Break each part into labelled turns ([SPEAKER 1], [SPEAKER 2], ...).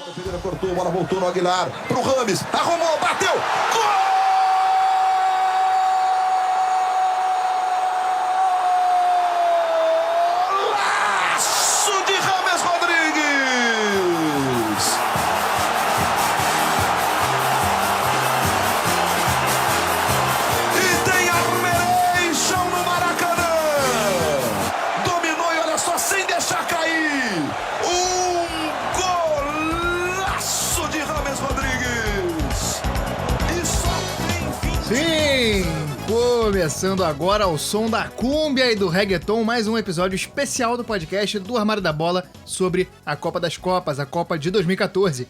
[SPEAKER 1] Pereira cortou, a bola voltou no Aguilar, pro Rames, arrumou, bateu, gol!
[SPEAKER 2] Começando agora ao som da cúmbia e do reggaeton, mais um episódio especial do podcast do Armário da Bola sobre a Copa das Copas, a Copa de 2014.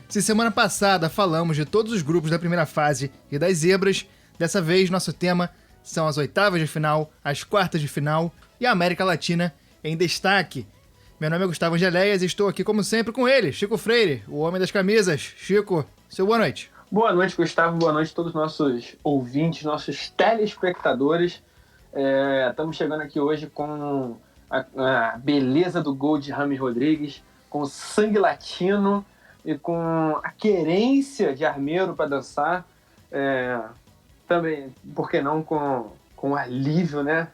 [SPEAKER 2] Se semana passada falamos de todos os grupos da primeira fase e das zebras, dessa vez nosso tema são as oitavas de final, as quartas de final e a América Latina em destaque. Meu nome é Gustavo Angeléias e estou aqui como sempre com ele, Chico Freire, o homem das camisas. Chico, seu boa noite.
[SPEAKER 3] Boa noite, Gustavo. Boa noite a todos os nossos ouvintes, nossos telespectadores. Estamos chegando aqui hoje com a beleza do gol de James Rodrigues, com o sangue latino e com a querência de armeiro para dançar. Também, por que não, com o alívio, né,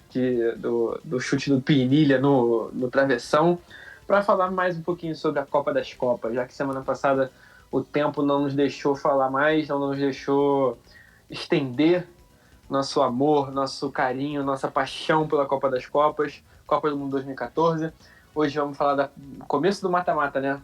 [SPEAKER 3] do chute do Pinilha no travessão, para falar mais um pouquinho sobre a Copa das Copas, já que semana passada o tempo não nos deixou falar mais, não nos deixou estender nosso amor, nosso carinho, nossa paixão pela Copa das Copas, Copa do Mundo 2014. Hoje vamos falar do começo do mata-mata, né?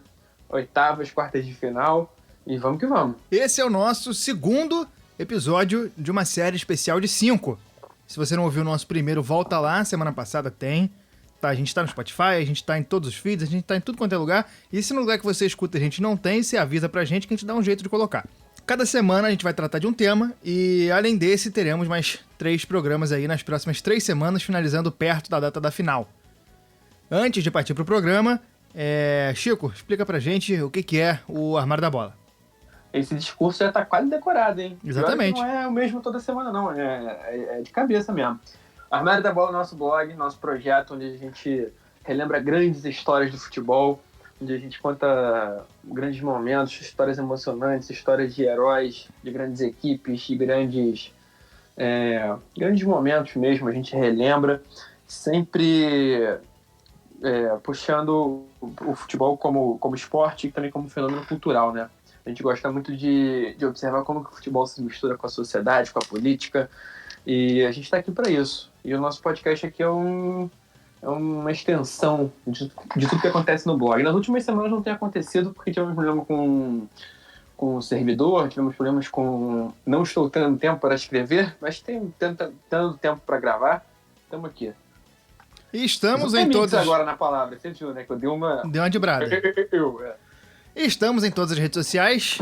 [SPEAKER 3] Oitavas, quartas de final e vamos que vamos.
[SPEAKER 2] Esse é o nosso segundo episódio de uma série especial de 5. Se você não ouviu o nosso primeiro, volta lá, semana passada tem. Tá, a gente tá no Spotify, a gente tá em todos os feeds, a gente tá em tudo quanto é lugar. E se no lugar que você escuta a gente não tem, você avisa pra gente que a gente dá um jeito de colocar. Cada semana a gente vai tratar de um tema e, além desse, teremos mais 3 programas aí nas próximas 3 semanas, finalizando perto da data da final. Antes de partir pro programa, Chico, explica pra gente o que é o Armário da Bola.
[SPEAKER 3] Esse discurso já tá quase decorado, hein?
[SPEAKER 2] Exatamente.
[SPEAKER 3] Não é o mesmo toda semana, não. É de cabeça mesmo. Armário da Bola é nosso blog, nosso projeto, onde a gente relembra grandes histórias do futebol, onde a gente conta grandes momentos, histórias emocionantes, histórias de heróis, de grandes equipes, de grandes momentos mesmo, a gente relembra, sempre puxando o futebol como esporte e também como fenômeno cultural, né? A gente gosta muito de observar como que o futebol se mistura com a sociedade, com a política, e a gente está aqui para isso. E o nosso podcast aqui é uma extensão de tudo que acontece no blog. Nas últimas semanas não tem acontecido porque tivemos problema com o servidor, tivemos problemas com... Não estou tendo tempo para escrever, mas tendo tempo para gravar. Estamos aqui.
[SPEAKER 2] E estamos em todos...
[SPEAKER 3] agora na palavra, você viu, né? Que eu dei uma...
[SPEAKER 2] Deu uma dibrada. E estamos em todas as redes sociais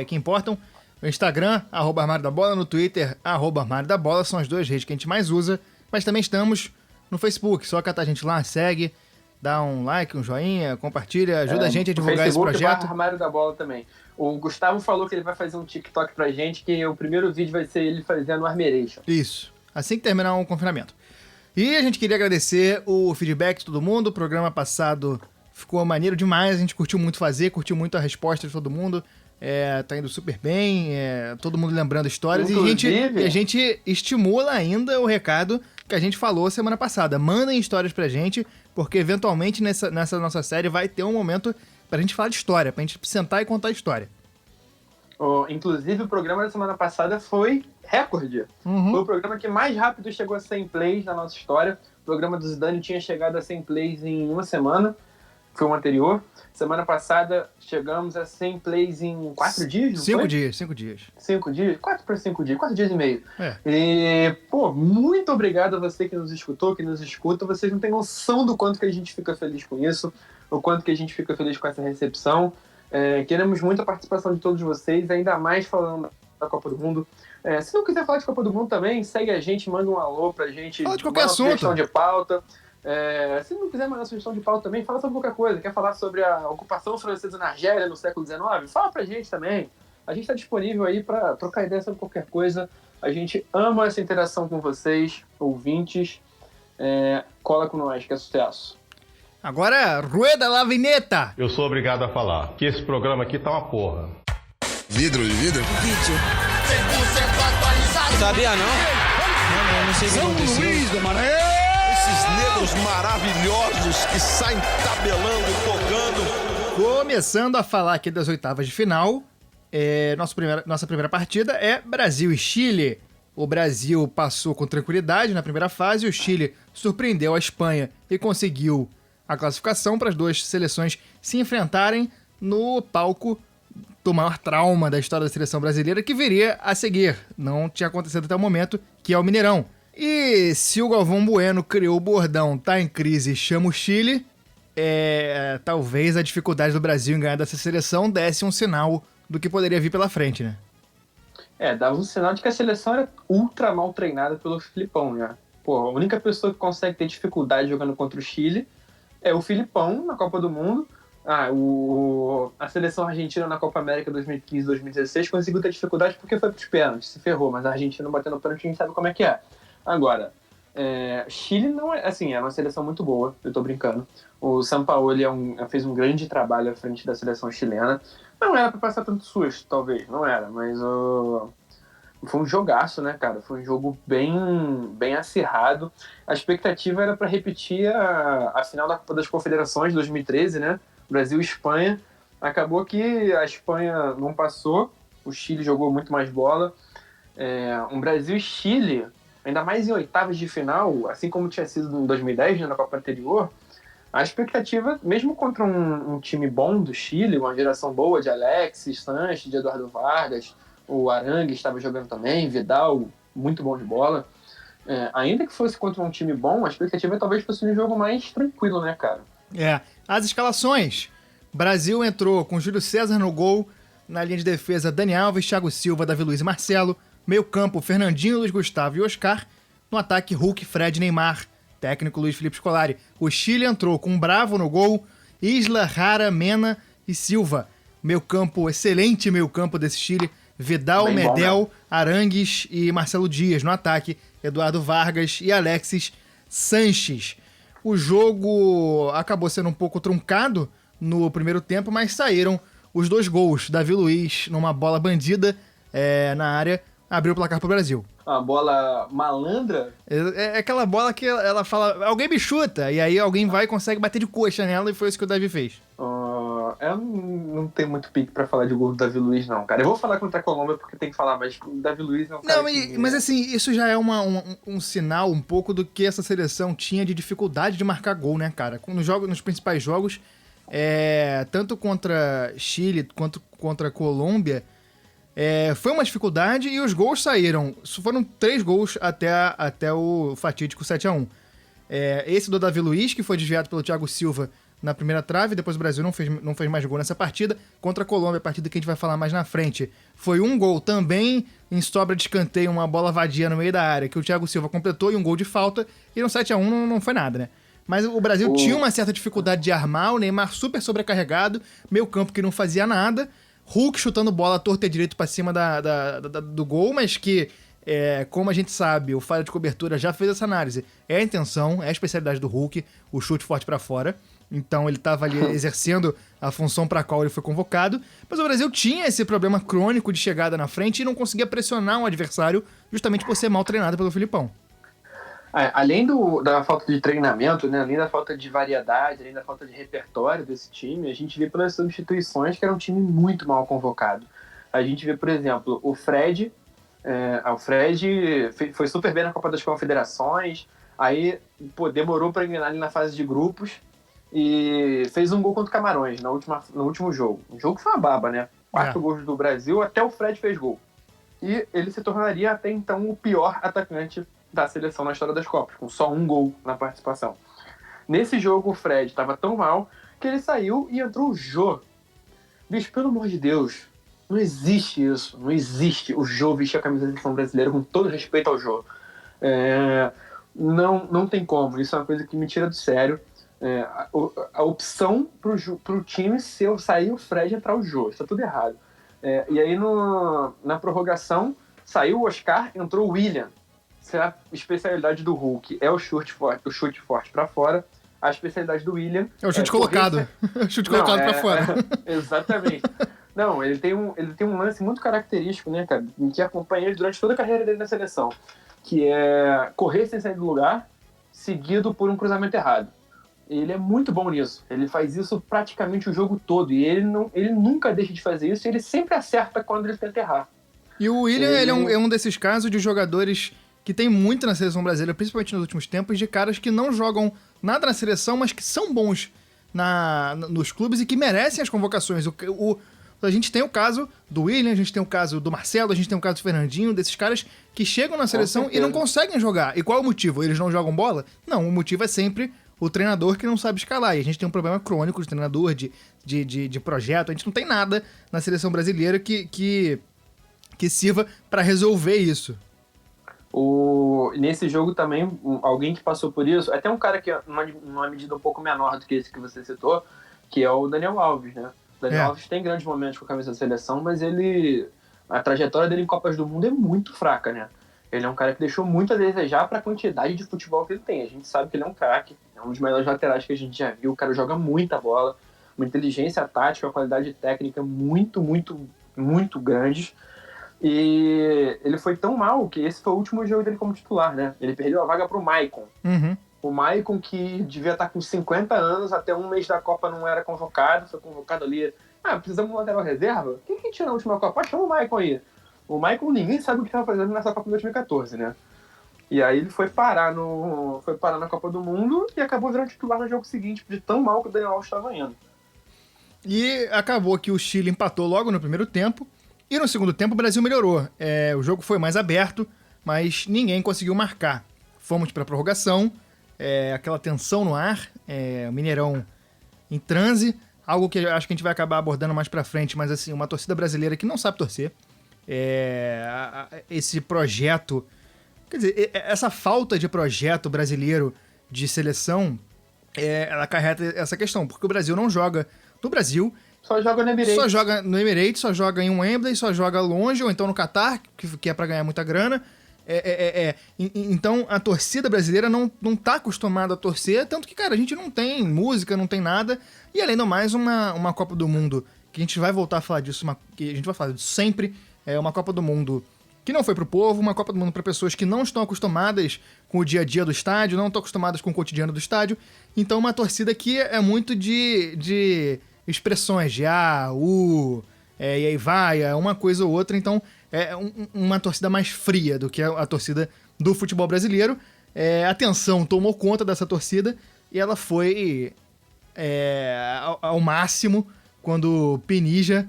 [SPEAKER 2] que importam. No Instagram, @Armário da Bola, no Twitter, @Armário da Bola, são as 2 redes que a gente mais usa, mas também estamos no Facebook, só catar a gente lá, segue, dá um like, um joinha, compartilha, ajuda a gente a divulgar esse projeto.
[SPEAKER 3] Armário da Bola também. O Gustavo falou que ele vai fazer um TikTok pra gente, que o primeiro vídeo vai ser ele fazendo Armeiration.
[SPEAKER 2] Isso, assim que terminar o confinamento. E a gente queria agradecer o feedback de todo mundo, o programa passado ficou maneiro demais, a gente curtiu muito fazer, curtiu muito a resposta de todo mundo. Tá indo super bem, todo mundo lembrando histórias. E a gente estimula ainda o recado que a gente falou semana passada. Mandem histórias pra gente, porque eventualmente nessa nossa série vai ter um momento pra gente falar de história, pra gente sentar e contar a história.
[SPEAKER 3] Inclusive o programa da semana passada foi recorde. Foi o programa que mais rápido chegou a 100 plays na nossa história. O programa do Zidane tinha chegado a 100 plays em uma semana, foi o anterior. Semana passada chegamos a 100 plays em 4 dias, não
[SPEAKER 2] 5
[SPEAKER 3] foi?
[SPEAKER 2] dias, 5 dias.
[SPEAKER 3] 5 dias? 4 para 5 dias, 4 dias e meio. E, muito obrigado a você que nos escutou, que nos escuta. Vocês não têm noção do quanto que a gente fica feliz com isso, o quanto que a gente fica feliz com essa recepção. Queremos muito a participação de todos vocês, ainda mais falando da Copa do Mundo. Se não quiser falar de Copa do Mundo também, segue a gente, manda um alô pra gente.
[SPEAKER 2] Fala de qualquer assunto.
[SPEAKER 3] Sugestão de pauta. Se não quiser mandar sugestão de pauta também, fala sobre qualquer coisa. Quer falar sobre a ocupação francesa na Argélia no século XIX? Fala pra gente também. A gente está disponível aí para trocar ideia sobre qualquer coisa. A gente ama essa interação com vocês, ouvintes. Cola com nós, que é sucesso.
[SPEAKER 2] Agora, rueda la vinheta!
[SPEAKER 4] Eu sou obrigado a falar que esse programa aqui tá uma porra.
[SPEAKER 1] Vidro de vidro?
[SPEAKER 5] Vídeo. 100% atualizado. Sabia não? Não sei o que aconteceu. Luís do Maranhão.
[SPEAKER 1] Esses negros maravilhosos que saem tabelando, tocando.
[SPEAKER 2] Começando a falar aqui das oitavas de final, nossa primeira partida é Brasil e Chile. O Brasil passou com tranquilidade na primeira fase, o Chile surpreendeu a Espanha e conseguiu a classificação para as duas seleções se enfrentarem no palco do maior trauma da história da seleção brasileira, que viria a seguir. Não tinha acontecido até o momento, que é o Mineirão. E se o Galvão Bueno criou o bordão "tá em crise, chama o Chile", talvez a dificuldade do Brasil em ganhar dessa seleção desse um sinal do que poderia vir pela frente, né?
[SPEAKER 3] Dava um sinal de que a seleção era ultra mal treinada pelo Filipão, né? Pô, a única pessoa que consegue ter dificuldade jogando contra o Chile é o Filipão na Copa do Mundo. A seleção argentina na Copa América 2015 e 2016 conseguiu ter dificuldade porque foi pros pênaltis, se ferrou, mas a Argentina batendo pênalti a gente sabe como é que é. Agora, Chile não é, assim, é uma seleção muito boa, eu tô brincando. O Sampaoli fez um grande trabalho à frente da seleção chilena. Não era pra passar tanto susto, talvez, não era, mas foi um jogaço, né, cara? Foi um jogo bem acirrado. A expectativa era para repetir a final da Copa das Confederações de 2013, né? Brasil e Espanha. Acabou que a Espanha não passou, o Chile jogou muito mais bola. Um Brasil e Chile, ainda mais em oitavas de final, assim como tinha sido em 2010, né, na Copa anterior, a expectativa, mesmo contra um time bom do Chile, uma geração boa de Alexis, Sanches, de Eduardo Vargas, o Arangue estava jogando também, Vidal, muito bom de bola. Ainda que fosse contra um time bom, a expectativa talvez fosse um jogo mais tranquilo, né, cara?
[SPEAKER 2] As escalações. Brasil entrou com Júlio César no gol, na linha de defesa Dani Alves, Thiago Silva, Davi Luiz e Marcelo, meio campo Fernandinho, Luiz Gustavo e Oscar, no ataque Hulk, Fred, Neymar, técnico Luiz Felipe Scolari. O Chile entrou com Bravo no gol, Isla, Jara, Mena e Silva. Meio campo, excelente meio campo desse Chile, Vidal,
[SPEAKER 3] Bem
[SPEAKER 2] Medel,
[SPEAKER 3] bom, né?
[SPEAKER 2] Arangues e Marcelo Dias. No ataque, Eduardo Vargas e Alexis Sanches. O jogo acabou sendo um pouco truncado no primeiro tempo, mas saíram os 2 gols. Davi Luiz, numa bola bandida na área, abriu o placar pro Brasil.
[SPEAKER 3] Uma bola malandra.
[SPEAKER 2] É aquela bola que ela fala, alguém me chuta, e aí alguém vai e consegue bater de coxa nela, e foi isso que o Davi fez.
[SPEAKER 3] Eu não tenho muito pique pra falar de gol do Davi Luiz, não, cara. Eu vou falar contra a Colômbia porque tem que falar, mas o Davi Luiz é um cara
[SPEAKER 2] mas assim, isso já é um sinal um pouco do que essa seleção tinha de dificuldade de marcar gol, né, cara? Nos principais jogos, tanto contra Chile quanto contra a Colômbia, foi uma dificuldade e os gols saíram. Foram 3 gols até o fatídico 7-1. Esse do Davi Luiz, que foi desviado pelo Thiago Silva na primeira trave, depois o Brasil não fez mais gol nessa partida. Contra a Colômbia, a partida que a gente vai falar mais na frente, foi um gol também em sobra de escanteio, uma bola vadia no meio da área, que o Thiago Silva completou, e um gol de falta, e no 7-1 não foi nada, né? Mas o Brasil tinha uma certa dificuldade de armar, o Neymar super sobrecarregado, meio campo que não fazia nada, Hulk chutando bola torta e direito pra cima do gol, mas que, como a gente sabe, o falha de cobertura já fez essa análise. É a intenção, é a especialidade do Hulk, o chute forte pra fora. Então ele estava ali exercendo a função para a qual ele foi convocado. Mas o Brasil tinha esse problema crônico de chegada na frente e não conseguia pressionar um adversário justamente por ser mal treinado pelo Filipão.
[SPEAKER 3] Além da falta de treinamento, né, além da falta de variedade, além da falta de repertório desse time, a gente vê pelas substituições que era um time muito mal convocado. A gente vê, por exemplo, o Fred. O Fred foi super bem na Copa das Confederações, aí demorou para engrenar ali na fase de grupos e fez um gol contra o Camarões no último jogo. O jogo foi uma baba, né? 4 gols do Brasil, até o Fred fez gol. E ele se tornaria até então o pior atacante da seleção na história das Copas, com só 1 gol na participação. Nesse jogo, o Fred estava tão mal que ele saiu e entrou o Jô. Bicho, pelo amor de Deus, não existe isso. Não existe o Jô vestir a camisa da seleção brasileira, com todo respeito ao Jô. Não tem como. Isso é uma coisa que me tira do sério. A opção pro time ser sair o Fred e entrar o Jô. Isso tá tudo errado. E aí na prorrogação saiu o Oscar, entrou o William. A especialidade do Hulk é o chute forte para fora. a especialidade do William...
[SPEAKER 2] É o chute colocado. Chute colocado pra fora.
[SPEAKER 3] Exatamente. Não, ele tem um lance muito característico, né, cara, que acompanha ele durante toda a carreira dele na seleção, que é correr sem sair do lugar, seguido por um cruzamento errado. Ele é muito bom nisso. Ele faz isso praticamente o jogo todo. E ele nunca deixa de fazer isso, e ele sempre acerta quando ele tenta errar.
[SPEAKER 2] E o William, ele é um desses casos de jogadores que tem muito na seleção brasileira, principalmente nos últimos tempos, de caras que não jogam nada na seleção, mas que são bons nos clubes e que merecem as convocações. A gente tem o caso do William, a gente tem o caso do Marcelo, a gente tem o caso do Fernandinho, desses caras que chegam na seleção e não conseguem jogar. E qual é o motivo? Eles não jogam bola? Não, o motivo é sempre o treinador que não sabe escalar. E a gente tem um problema crônico de treinador, de projeto. A gente não tem nada na seleção brasileira que sirva para resolver isso.
[SPEAKER 3] Nesse jogo também, alguém que passou por isso, até um cara que é numa medida um pouco menor do que esse que você citou, que é o Daniel Alves, né? O Daniel Alves tem grandes momentos com a camisa da seleção, mas a trajetória dele em Copas do Mundo é muito fraca, né? Ele é um cara que deixou muito a desejar para a quantidade de futebol que ele tem. A gente sabe que ele é um craque, é um dos melhores laterais que a gente já viu. O cara joga muita bola, uma inteligência tática, uma qualidade técnica muito, muito, muito grande. E ele foi tão mal que esse foi o último jogo dele como titular, né? Ele perdeu a vaga pro Maicon.
[SPEAKER 2] Uhum.
[SPEAKER 3] O Maicon, que devia estar com 50 anos, até um mês da Copa não era convocado, foi convocado ali. Precisamos de um lateral reserva? Quem tirou a última Copa? Chama o Maicon aí. O Maicon, ninguém sabe o que estava fazendo nessa Copa de 2014, né? E aí ele foi parar na Copa do Mundo e acabou virando titular no jogo seguinte, de tão mal que o Daniel Alves estava indo.
[SPEAKER 2] E acabou que o Chile empatou logo no primeiro tempo. E no segundo tempo o Brasil melhorou. O jogo foi mais aberto, mas ninguém conseguiu marcar. Fomos para a prorrogação, aquela tensão no ar, o Mineirão em transe, algo que acho que a gente vai acabar abordando mais para frente, mas assim, uma torcida brasileira que não sabe torcer. Esse projeto, quer dizer, essa falta de projeto brasileiro de seleção, ela acarreta essa questão, porque o Brasil não joga no Brasil.
[SPEAKER 3] Só joga no Emirates.
[SPEAKER 2] Só joga no Emirates, só joga em Wembley, só joga longe, ou então no Catar, que é pra ganhar muita grana. Então a torcida brasileira não tá acostumada a torcer, tanto que, cara, a gente não tem música, não tem nada. E além do mais, uma Copa do Mundo, que a gente vai voltar a falar disso, que a gente vai falar disso sempre, uma Copa do Mundo que não foi pro povo, uma Copa do Mundo para pessoas que não estão acostumadas com o dia a dia do estádio, não estão acostumadas com o cotidiano do estádio. Então uma torcida que é muito de expressões de e aí vai, uma coisa ou outra. Então é uma torcida mais fria do que a torcida do futebol brasileiro. A tensão tomou conta dessa torcida e ela foi ao máximo quando Pinilla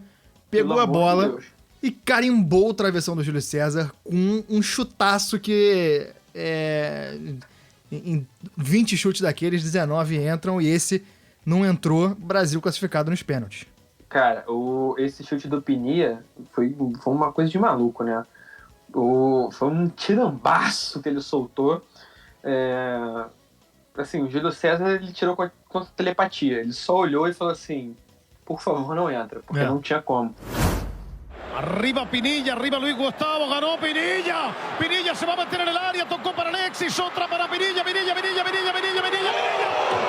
[SPEAKER 2] pegou a bola e carimbou o travessão do Júlio César com um chutaço que em 20 chutes daqueles, 19 entram e esse não entrou. Brasil classificado nos pênaltis.
[SPEAKER 3] Cara, esse chute do Pinilla foi uma coisa de maluco, né? Foi um tirambaço que ele soltou. Assim, o Júlio César, ele tirou com telepatia. Ele só olhou e falou assim, por favor, não entra, porque não tinha como.
[SPEAKER 6] Arriba Pinilla, arriba Luis Gustavo, ganó Pinilla. Pinilla se va a meter en el área, tocó para Alexis, otra para Pinilla.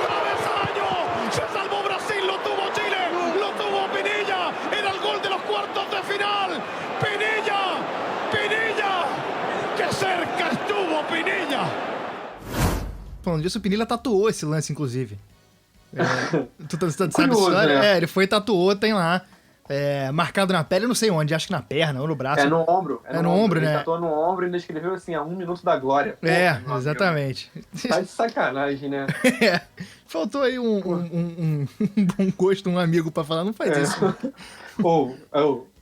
[SPEAKER 6] ¡Travesaño! Se salvó Brasil, lo tuvo Chile, lo tuvo Pinilla. Era el gol de los cuartos de final. Pinilla, que cerca estuvo Pinilla.
[SPEAKER 2] Falando disso, o Pinilla tatuou esse lance, inclusive. Tu sabe essa história?
[SPEAKER 3] Né?
[SPEAKER 2] Ele foi e tatuou, tem lá. Marcado na pele, não sei onde, acho que na perna ou no braço.
[SPEAKER 3] É no ombro.
[SPEAKER 2] É no ombro, né?
[SPEAKER 3] Ele tatuou no ombro e ainda escreveu assim, a 1 minuto da glória.
[SPEAKER 2] Exatamente.
[SPEAKER 3] Tá de sacanagem, né?
[SPEAKER 2] Faltou aí um bom gosto, um amigo pra falar, não faz isso.
[SPEAKER 3] Qual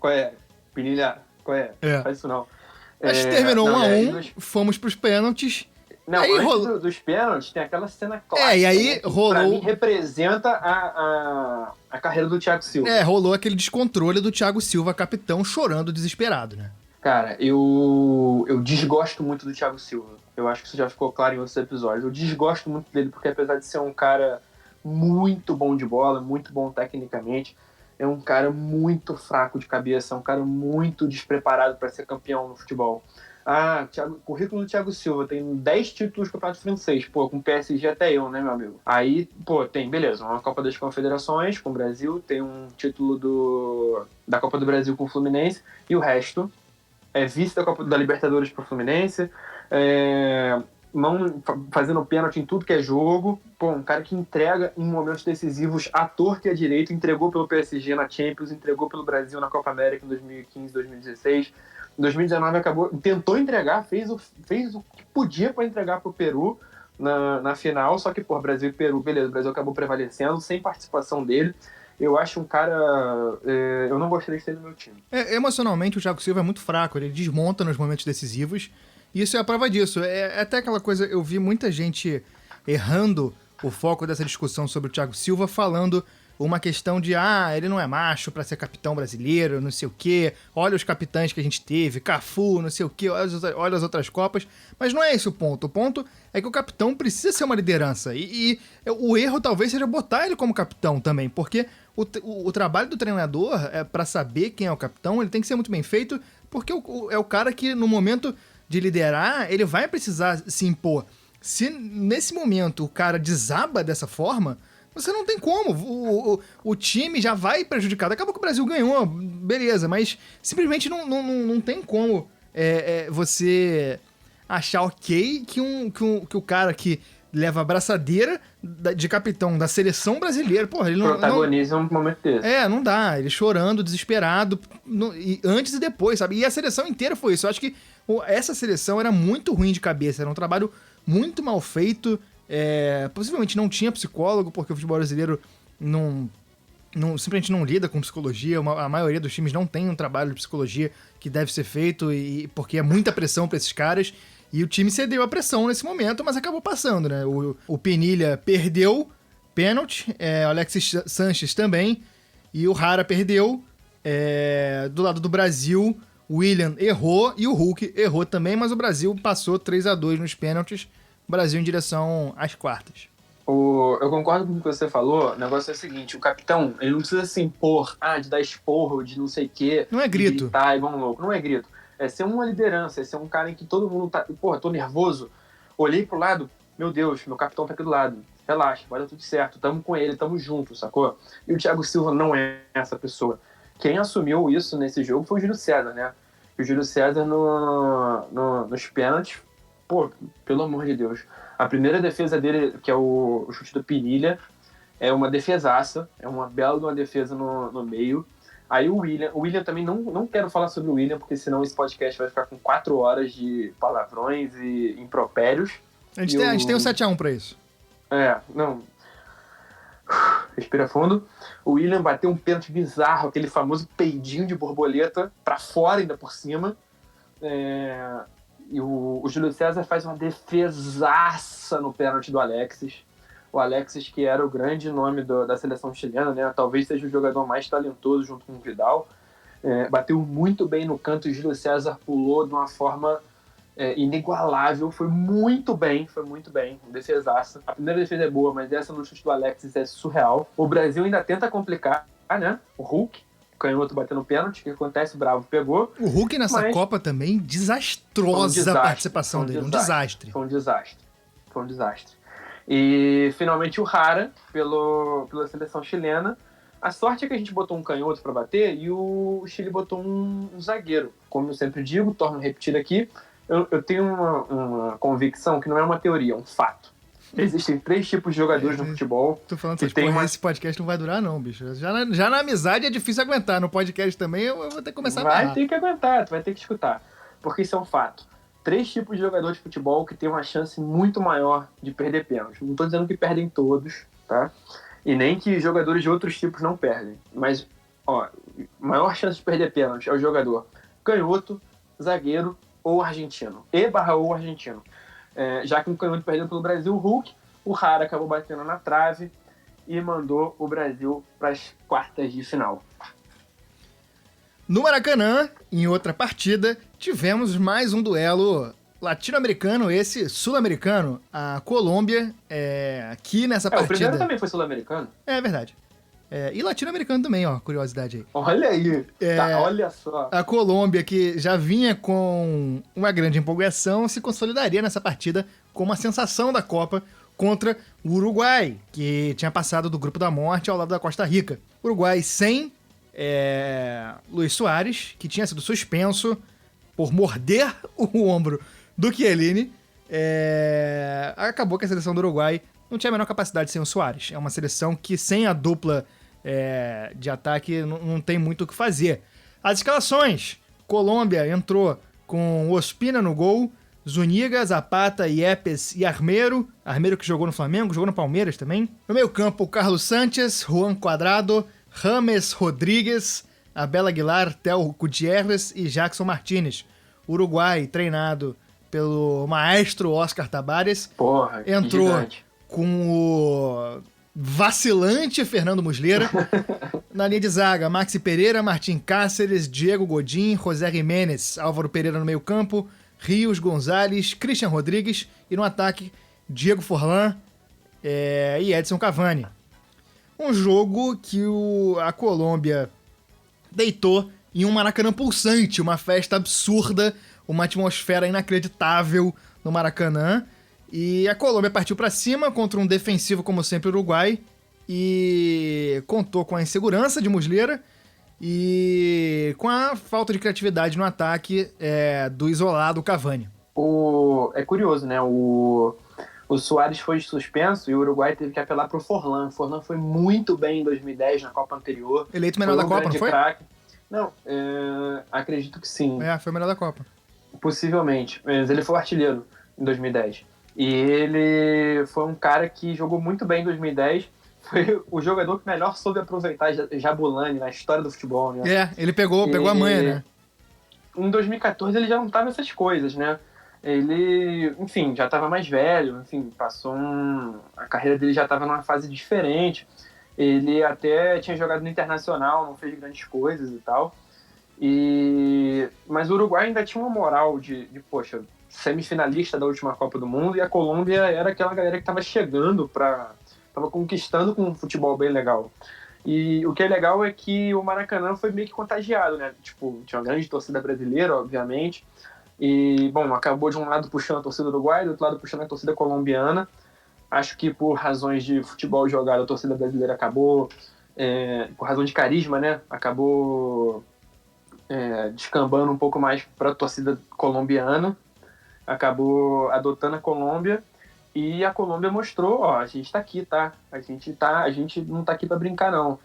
[SPEAKER 3] é? Pinilla, qual é? Faz isso não.
[SPEAKER 2] Mas terminou 1-1, fomos pros pênaltis.
[SPEAKER 3] Não,
[SPEAKER 2] aí
[SPEAKER 3] antes dos pênaltis tem aquela cena clássica.
[SPEAKER 2] E aí rolou...
[SPEAKER 3] Pra mim representa a carreira do Thiago Silva.
[SPEAKER 2] Rolou aquele descontrole do Thiago Silva, capitão, chorando desesperado, né?
[SPEAKER 3] Cara, eu desgosto muito do Thiago Silva. Eu acho que isso já ficou claro em outros episódios. Eu desgosto muito dele porque, apesar de ser um cara muito bom de bola, muito bom tecnicamente, é um cara muito fraco de cabeça, é um cara muito despreparado para ser campeão no futebol. O currículo do Thiago Silva tem 10 títulos do Campeonato Francês. Pô, com o PSG até eu, né, meu amigo? Aí, pô, tem, beleza, uma Copa das Confederações com o Brasil, tem um título da Copa do Brasil com o Fluminense, e o resto é vice da Copa da Libertadores pro Fluminense, fazendo pênalti em tudo que é jogo. Pô, um cara que entrega em momentos decisivos à torta e à direita, entregou pelo PSG na Champions, entregou pelo Brasil na Copa América em 2015, 2016. Em 2019 tentou entregar, fez o que podia para entregar pro Peru na final, só que, pô, Brasil e Peru, beleza, o Brasil acabou prevalecendo, sem participação dele. Eu acho um cara... eu não gostaria de ter no meu time.
[SPEAKER 2] Emocionalmente, o Thiago Silva é muito fraco, ele desmonta nos momentos decisivos, e isso é a prova disso. É até aquela coisa, eu vi muita gente errando o foco dessa discussão sobre o Thiago Silva, falando uma questão de, ele não é macho pra ser capitão brasileiro, não sei o quê, olha os capitães que a gente teve, Cafu, não sei o quê, olha as outras Copas, mas não é esse o ponto é que o capitão precisa ser uma liderança, e o erro talvez seja botar ele como capitão também, porque o trabalho do treinador, pra saber quem é o capitão, ele tem que ser muito bem feito, porque é o cara que no momento de liderar, ele vai precisar se impor. Se nesse momento o cara desaba dessa forma, você não tem como. O time já vai prejudicado. Acabou que o Brasil ganhou, beleza, mas simplesmente não tem como você achar ok que o cara que leva a abraçadeira de capitão da seleção brasileira, porra, ele não...
[SPEAKER 3] Protagoniza um momento desse.
[SPEAKER 2] Não dá. Ele chorando, desesperado, antes e depois, sabe? E a seleção inteira foi isso. Eu acho que essa seleção era muito ruim de cabeça, era um trabalho muito mal feito. Possivelmente não tinha psicólogo, porque o futebol brasileiro simplesmente não lida com psicologia. A maioria dos times não tem um trabalho de psicologia que deve ser feito, porque é muita pressão para esses caras. E o time cedeu a pressão nesse momento, mas acabou passando, né? O Penilha perdeu pênalti, o Alexis Sanches também, e o Rara perdeu. Do lado do Brasil, o William errou e o Hulk errou também, mas o Brasil passou 3-2 nos pênaltis. Brasil em direção às quartas.
[SPEAKER 3] Eu concordo com o que você falou. O negócio é o seguinte: o capitão, ele não precisa se impor, de dar esporro, de não sei o quê.
[SPEAKER 2] Não é grito.
[SPEAKER 3] Gritar, igual um louco. Não é grito. É ser uma liderança, é ser um cara em que todo mundo tá... Porra, tô nervoso. Olhei pro lado, meu Deus, meu capitão tá aqui do lado. Relaxa, vai dar tudo certo. Tamo com ele, tamo junto, sacou? E o Thiago Silva não é essa pessoa. Quem assumiu isso nesse jogo foi o Júlio César, né? O Júlio César nos pênaltis, pô, pelo amor de Deus. A primeira defesa dele, que é o chute do Penilha, é uma defesaça, é uma bela de uma defesa no meio. Aí o William também, não quero falar sobre o William, porque senão esse podcast vai ficar com 4 horas de palavrões e impropérios.
[SPEAKER 2] A gente tem um 7-1 pra isso.
[SPEAKER 3] Não. Respira fundo. O William bateu um pênalti bizarro, aquele famoso peidinho de borboleta, pra fora ainda por cima. E o Júlio César faz uma defesaça no pênalti do Alexis. O Alexis, que era o grande nome da seleção chilena, né? Talvez seja o jogador mais talentoso junto com o Vidal. Bateu muito bem no canto, e o Júlio César pulou de uma forma inigualável. Foi muito bem. Defesaça. A primeira defesa é boa, mas essa no chute do Alexis é surreal. O Brasil ainda tenta complicar, né? O Hulk, canhoto batendo pênalti, o que acontece? O Bravo pegou.
[SPEAKER 2] O Hulk nessa Copa também, desastrosa a participação dele. Um desastre.
[SPEAKER 3] Foi um desastre. E finalmente o Rara, pela seleção chilena. A sorte é que a gente botou um canhoto para bater e o Chile botou um zagueiro. Como eu sempre digo, torno a repetir aqui, eu tenho uma convicção que não é uma teoria, é um fato. Existem 3 tipos de jogadores no futebol.
[SPEAKER 2] Tô falando essas porra, esse podcast não vai durar não, bicho. Já na amizade é difícil aguentar. No podcast também eu vou ter que começar a falar.
[SPEAKER 3] Vai ter que aguentar, tu vai ter que escutar. Porque isso é um fato. 3 tipos de jogadores de futebol que têm uma chance muito maior de perder pênalti. Não tô dizendo que perdem todos, tá? E nem que jogadores de outros tipos não perdem. Mas, a maior chance de perder pênalti é o jogador canhoto, zagueiro ou argentino. ou argentino. Já que um canhoto perdeu pelo Brasil, o Hulk, o Rara acabou batendo na trave e mandou o Brasil para as quartas de final.
[SPEAKER 2] No Maracanã, em outra partida, tivemos mais um duelo latino-americano, esse sul-americano. A Colômbia, aqui nessa partida...
[SPEAKER 3] O primeiro também foi sul-americano.
[SPEAKER 2] É verdade. E latino-americano também, ó, curiosidade aí.
[SPEAKER 3] Olha aí, tá, olha só.
[SPEAKER 2] A Colômbia, que já vinha com uma grande empolgação, se consolidaria nessa partida como a sensação da Copa contra o Uruguai, que tinha passado do grupo da morte ao lado da Costa Rica. Uruguai sem Luis Soares, que tinha sido suspenso por morder o ombro do Chiellini. Acabou que a seleção do Uruguai não tinha a menor capacidade sem o Soares. É uma seleção que sem a dupla de ataque não tem muito o que fazer. As escalações: Colômbia entrou com Ospina no gol, Zuniga, Zapata, Yepes e Armeiro. Armeiro que jogou no Flamengo, jogou no Palmeiras também. No meio campo, Carlos Sánchez, Juan Cuadrado, James Rodrigues, Abel Aguilar, Theo Gutierrez e Jackson Martínez. Uruguai, treinado pelo maestro Oscar Tabares, entrou com o vacilante Fernando Muslera. Na linha de zaga, Maxi Pereira, Martim Cáceres, Diego Godin, José Jiménez, Álvaro Pereira no meio campo, Rios Gonzalez, Christian Rodrigues, e no ataque, Diego Forlan e Edson Cavani. Um jogo que a Colômbia deitou em um Maracanã pulsante, uma festa absurda, uma atmosfera inacreditável no Maracanã. E a Colômbia partiu para cima contra um defensivo, como sempre, Uruguai, e contou com a insegurança de Muslera e com a falta de criatividade no ataque do isolado Cavani.
[SPEAKER 3] É curioso, né? O Soares foi suspenso e o Uruguai teve que apelar pro Forlan. O Forlan foi muito bem em 2010, na Copa anterior.
[SPEAKER 2] Eleito melhor da Copa, não foi?
[SPEAKER 3] Craque. Não, acredito que sim.
[SPEAKER 2] Foi o melhor da Copa.
[SPEAKER 3] Possivelmente, mas ele foi o artilheiro em 2010. E ele foi um cara que jogou muito bem em 2010. Foi o jogador que melhor soube aproveitar Jabulani na história do futebol, né?
[SPEAKER 2] Ele pegou a manha, né?
[SPEAKER 3] Em 2014 ele já não tava essas coisas, né? Ele, enfim, já estava mais velho, enfim, a carreira dele já estava numa fase diferente. Ele até tinha jogado no Internacional, não fez grandes coisas e tal. Mas o Uruguai ainda tinha uma moral de poxa, semifinalista da última Copa do Mundo, e a Colômbia era aquela galera que estava chegando estava conquistando com um futebol bem legal. E o que é legal é que o Maracanã foi meio que contagiado, né? Tipo, tinha uma grande torcida brasileira, obviamente. E, bom, acabou de um lado puxando a torcida uruguaia, do outro lado puxando a torcida colombiana. Acho que por razões de futebol jogado, a torcida brasileira acabou, por razão de carisma, né? Acabou descambando um pouco mais para a torcida colombiana. Acabou adotando a Colômbia. E a Colômbia mostrou, a gente tá aqui, tá? A gente não tá aqui para brincar, não.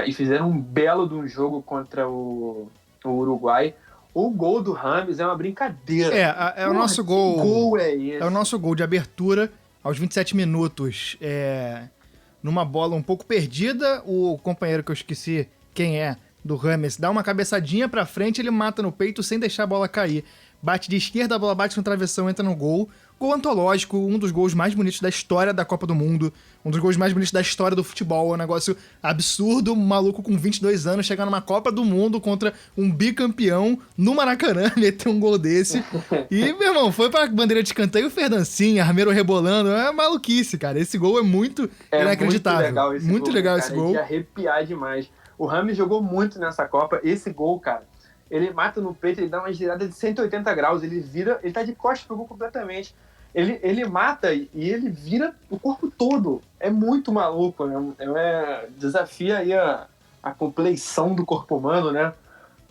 [SPEAKER 3] E fizeram um belo de um jogo contra o Uruguai. O gol do Rames é uma brincadeira.
[SPEAKER 2] O nosso gol.
[SPEAKER 3] Que gol é esse?
[SPEAKER 2] É o nosso gol de abertura aos 27 minutos. Numa bola um pouco perdida, o companheiro que eu esqueci quem é, do Rames, dá uma cabeçadinha pra frente, ele mata no peito sem deixar a bola cair. Bate de esquerda, a bola bate no travessão, entra no gol. Gol antológico, um dos gols mais bonitos da história da Copa do Mundo. Um dos gols mais bonitos da história do futebol. É um negócio absurdo, um maluco com 22 anos chegar numa Copa do Mundo contra um bicampeão no Maracanã, meter um gol desse. E, meu irmão, foi pra bandeira de escanteio, o Ferdancinho, Armeiro rebolando. É maluquice, cara. Esse gol é muito inacreditável. Muito legal esse gol.
[SPEAKER 3] De arrepiar demais. O Rames jogou muito nessa Copa. Esse gol, cara, ele mata no peito, ele dá uma girada de 180 graus, ele vira, ele tá de costas pro gol completamente. Ele mata e ele vira o corpo todo. É muito maluco, né? Desafia aí a compleição do corpo humano, né?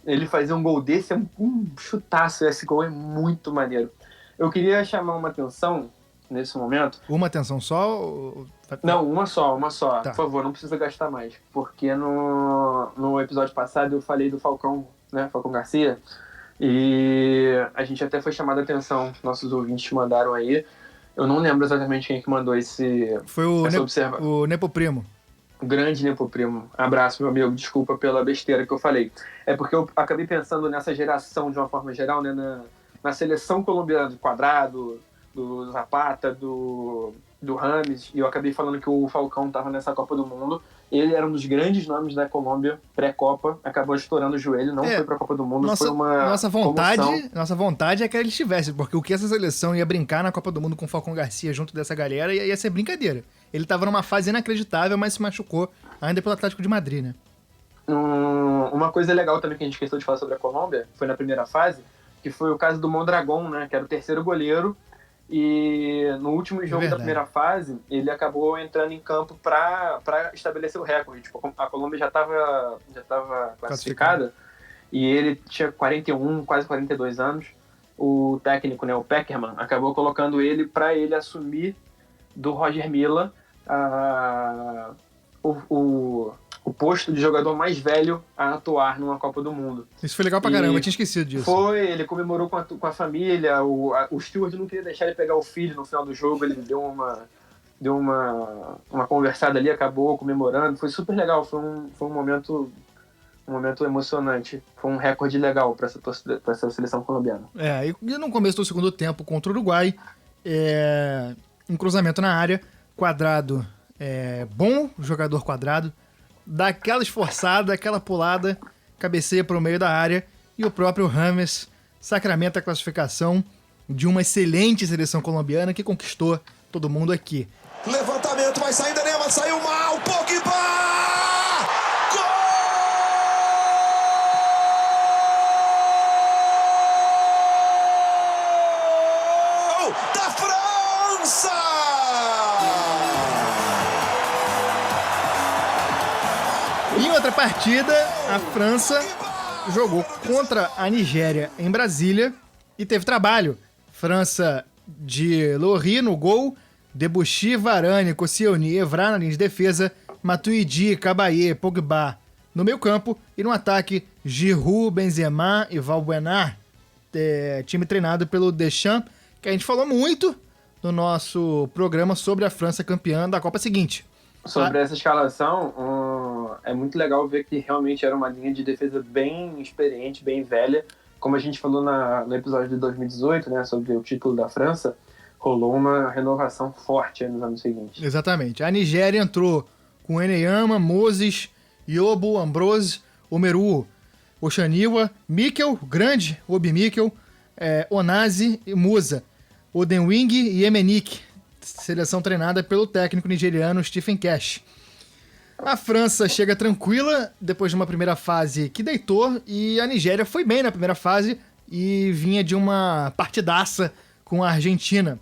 [SPEAKER 3] Ele fazer um gol desse é um chutaço. Esse gol é muito maneiro. Eu queria chamar uma atenção nesse momento.
[SPEAKER 2] Uma atenção só?
[SPEAKER 3] Não, uma só.
[SPEAKER 2] Tá.
[SPEAKER 3] Por favor, não precisa gastar mais. Porque no episódio passado eu falei do Falcão, né? Falcão Garcia. E a gente até foi chamado a atenção, nossos ouvintes mandaram aí. Eu não lembro exatamente quem que mandou essa observação.
[SPEAKER 2] O Nepo Primo.
[SPEAKER 3] O grande Nepo Primo. Abraço, meu amigo. Desculpa pela besteira que eu falei. É porque eu acabei pensando nessa geração de uma forma geral, né? Na seleção colombiana do Cuadrado, do Zapata, do Rames, e eu acabei falando que o Falcão estava nessa Copa do Mundo. Ele era um dos grandes nomes da Colômbia pré-Copa, acabou estourando o joelho, não foi pra Copa do Mundo, foi uma
[SPEAKER 2] nossa vontade é que ele estivesse, porque o que essa seleção ia brincar na Copa do Mundo com o Falcão Garcia junto dessa galera ia ser brincadeira. Ele tava numa fase inacreditável, mas se machucou ainda pelo Atlético de Madrid, né?
[SPEAKER 3] Uma coisa legal também que a gente esqueceu de falar sobre a Colômbia, foi na primeira fase, que foi o caso do Mondragón, né, que era o terceiro goleiro, e no último jogo da primeira fase, ele acabou entrando em campo para estabelecer o recorde. Tipo, a Colômbia já estava classificada, e ele tinha 41, quase 42 anos. O técnico, né, o Pekerman, acabou colocando ele para ele assumir do Roger Milla o posto de jogador mais velho a atuar numa Copa do Mundo.
[SPEAKER 2] Isso foi legal pra caramba, eu tinha esquecido disso.
[SPEAKER 3] Foi, ele comemorou com a família, o Stewart não queria deixar ele pegar o filho no final do jogo, ele deu uma conversada ali, acabou comemorando, foi super legal, foi um momento emocionante, foi um recorde legal para essa seleção colombiana.
[SPEAKER 2] E no começo do segundo tempo contra o Uruguai, um cruzamento na área, Quadrado, bom jogador Quadrado, dá aquela esforçada, aquela pulada, cabeceia para o meio da área e o próprio James sacramenta a classificação de uma excelente seleção colombiana que conquistou todo mundo aqui.
[SPEAKER 1] Levantamento, vai saindo, Neymar, saiu mal, Pogba! Gol da França!
[SPEAKER 2] Em outra partida, a França jogou contra a Nigéria em Brasília e teve trabalho. França de Lohri no gol, Debuchy, Varane, Koscielny, Evra na linha de defesa, Matuidi, Caballé, Pogba no meio campo e no ataque Giroud, Benzema e Valbuena, time treinado pelo Deschamps, que a gente falou muito no nosso programa sobre a França campeã da Copa seguinte.
[SPEAKER 3] Sobre essa escalação, é muito legal ver que realmente era uma linha de defesa bem experiente, bem velha. Como a gente falou no episódio de 2018, né, sobre o título da França, rolou uma renovação forte nos anos seguintes.
[SPEAKER 2] Exatamente. A Nigéria entrou com Eneyama, Moses, Yobo, Ambrose, Omeru, Oshaniwa, Mikel, grande, Obi Mikel, Onazi e Musa, Odenwing e Emenik, seleção treinada pelo técnico nigeriano Stephen Cash. A França chega tranquila depois de uma primeira fase que deitou e a Nigéria foi bem na primeira fase e vinha de uma partidaça com a Argentina.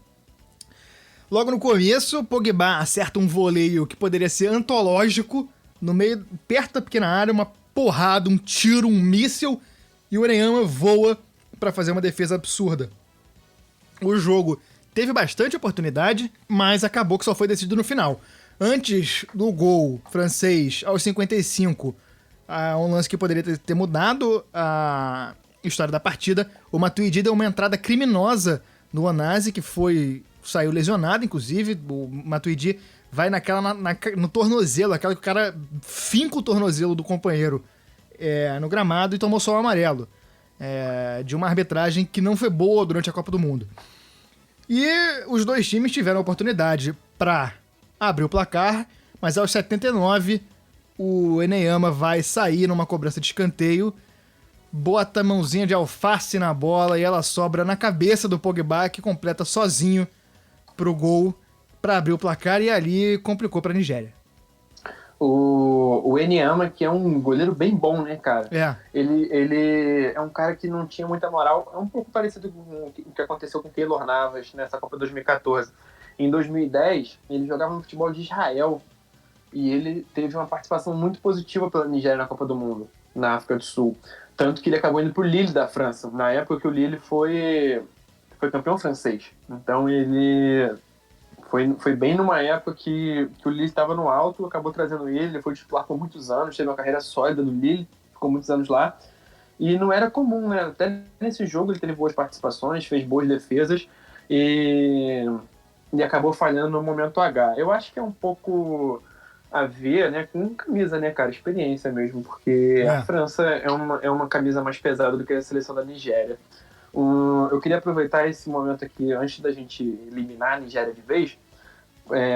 [SPEAKER 2] Logo no começo, Pogba acerta um voleio que poderia ser antológico no meio, perto da pequena área, uma porrada, um tiro, um míssil e o Oreyama voa para fazer uma defesa absurda. O jogo teve bastante oportunidade, mas acabou que só foi decidido no final. Antes do gol francês, aos 55, um lance que poderia ter mudado a história da partida, o Matuidi deu uma entrada criminosa no Onazi, que saiu lesionado, inclusive. O Matuidi vai no tornozelo, aquela que o cara finca o tornozelo do companheiro no gramado e tomou só o amarelo. De uma arbitragem que não foi boa durante a Copa do Mundo. E os dois times tiveram a oportunidade para abrir o placar, mas aos 79 o Eneyama vai sair numa cobrança de escanteio, bota a mãozinha de alface na bola e ela sobra na cabeça do Pogba, que completa sozinho pro gol para abrir o placar e ali complicou para a Nigéria.
[SPEAKER 3] O Eneyama, que é um goleiro bem bom, né, cara? Ele é um cara que não tinha muita moral. É um pouco parecido com o que aconteceu com o Keylor Navas nessa Copa 2014. Em 2010, ele jogava no futebol de Israel e ele teve uma participação muito positiva pela Nigéria na Copa do Mundo, na África do Sul. Tanto que ele acabou indo pro Lille da França, na época que o Lille foi campeão francês. Então ele foi bem numa época que o Lille estava no alto, acabou trazendo ele foi titular por muitos anos, teve uma carreira sólida no Lille, ficou muitos anos lá. E não era comum, né? Até nesse jogo ele teve boas participações, fez boas defesas e acabou falhando no momento H. Eu acho que é um pouco a ver, né, com camisa, né, cara, experiência mesmo, porque a França é uma camisa mais pesada do que a seleção da Nigéria. Eu queria aproveitar esse momento aqui, antes da gente eliminar a Nigéria de vez,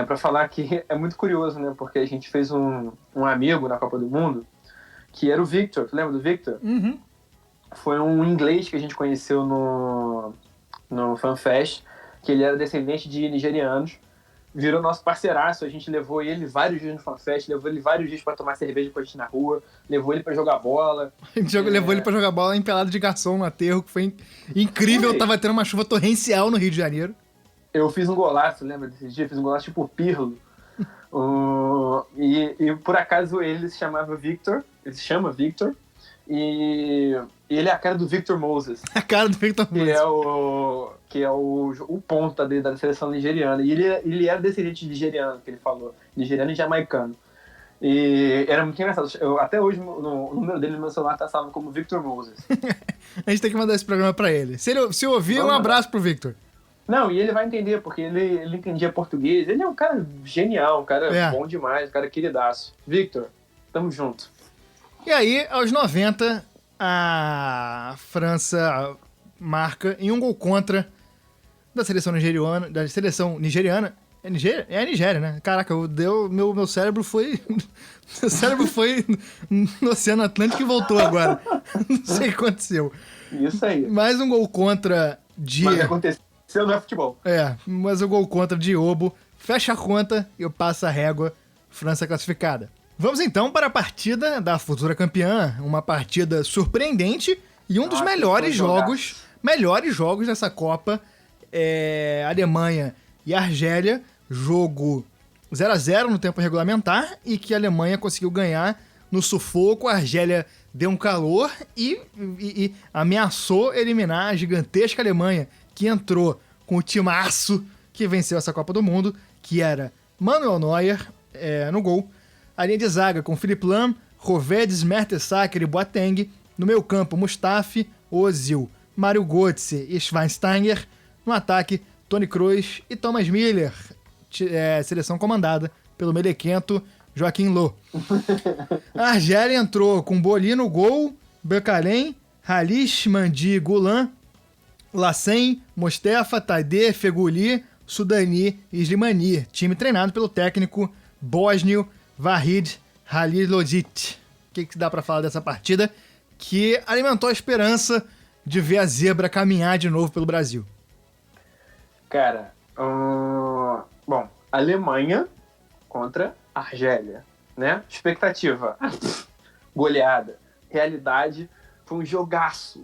[SPEAKER 3] para falar que é muito curioso, né, porque a gente fez um amigo na Copa do Mundo, que era o Victor, tu lembra do Victor?
[SPEAKER 2] Uhum.
[SPEAKER 3] Foi um inglês que a gente conheceu no FanFest, que ele era descendente de nigerianos, virou nosso parceiraço. A gente levou ele vários dias no FanFest, levou ele vários dias pra tomar cerveja com a gente na rua, levou ele pra jogar bola.
[SPEAKER 2] A gente levou ele pra jogar bola em pelado de garçom no aterro, que foi incrível.
[SPEAKER 3] Foi.
[SPEAKER 2] Tava tendo uma chuva torrencial no Rio de Janeiro.
[SPEAKER 3] Eu fiz um golaço, lembra desse dia? Fiz um golaço tipo Pirlo. E por acaso ele se chamava Victor, ele se chama Victor, e ele é a cara do Victor Moses,
[SPEAKER 2] A cara do Victor Moses.
[SPEAKER 3] que é o ponta da seleção nigeriana. E ele era descendente de nigeriano, que ele falou, nigeriano e jamaicano. E era muito engraçado. Até hoje o número dele no meu celular tá salvo como Victor Moses.
[SPEAKER 2] A gente tem que mandar esse programa pra ele. Se ouvir,
[SPEAKER 3] Vamos
[SPEAKER 2] um abraço pro Victor.
[SPEAKER 3] Não, e ele vai entender, porque ele entendia português. Ele é um cara genial, um cara bom demais, um cara queridaço. Victor, tamo junto.
[SPEAKER 2] E aí, aos 90, a França marca em um gol contra da seleção nigeriana. É a Nigéria, né? Caraca, meu cérebro foi... Meu cérebro foi no Oceano Atlântico e voltou agora. Não sei o que aconteceu.
[SPEAKER 3] Isso aí.
[SPEAKER 2] Mais um gol contra de...
[SPEAKER 3] Mas aconteceu não é futebol.
[SPEAKER 2] Mas o gol contra de Obo fecha a conta e eu passo a régua, França classificada. Vamos então para a partida da futura campeã, uma partida surpreendente e um dos melhores jogos dessa Copa, Alemanha e Argélia, jogo 0-0 no tempo regulamentar e que a Alemanha conseguiu ganhar no sufoco. A Argélia deu um calor e ameaçou eliminar a gigantesca Alemanha, que entrou com o timaço que venceu essa Copa do Mundo, que era Manuel Neuer no gol, a linha de zaga com Philipp Lahm, Rovedes, Mertesacker e Boateng, no meio campo Mustafi, Ozil, Mario Götze e Schweinsteiger, no ataque Toni Kroos e Thomas Müller, seleção comandada pelo melequento Joaquim Low. A Argélia entrou com Boli no gol, Becalem, Halich, Mandi, Gulan, Lassen, Mostefa, Tadê, Feguli, Sudani e Slimani, time treinado pelo técnico bósnio Vahid Halilhodžić. O que dá pra falar dessa partida que alimentou a esperança de ver a zebra caminhar de novo pelo Brasil?
[SPEAKER 3] Cara, bom, Alemanha contra Argélia, né? Expectativa, goleada. Realidade, foi um jogaço.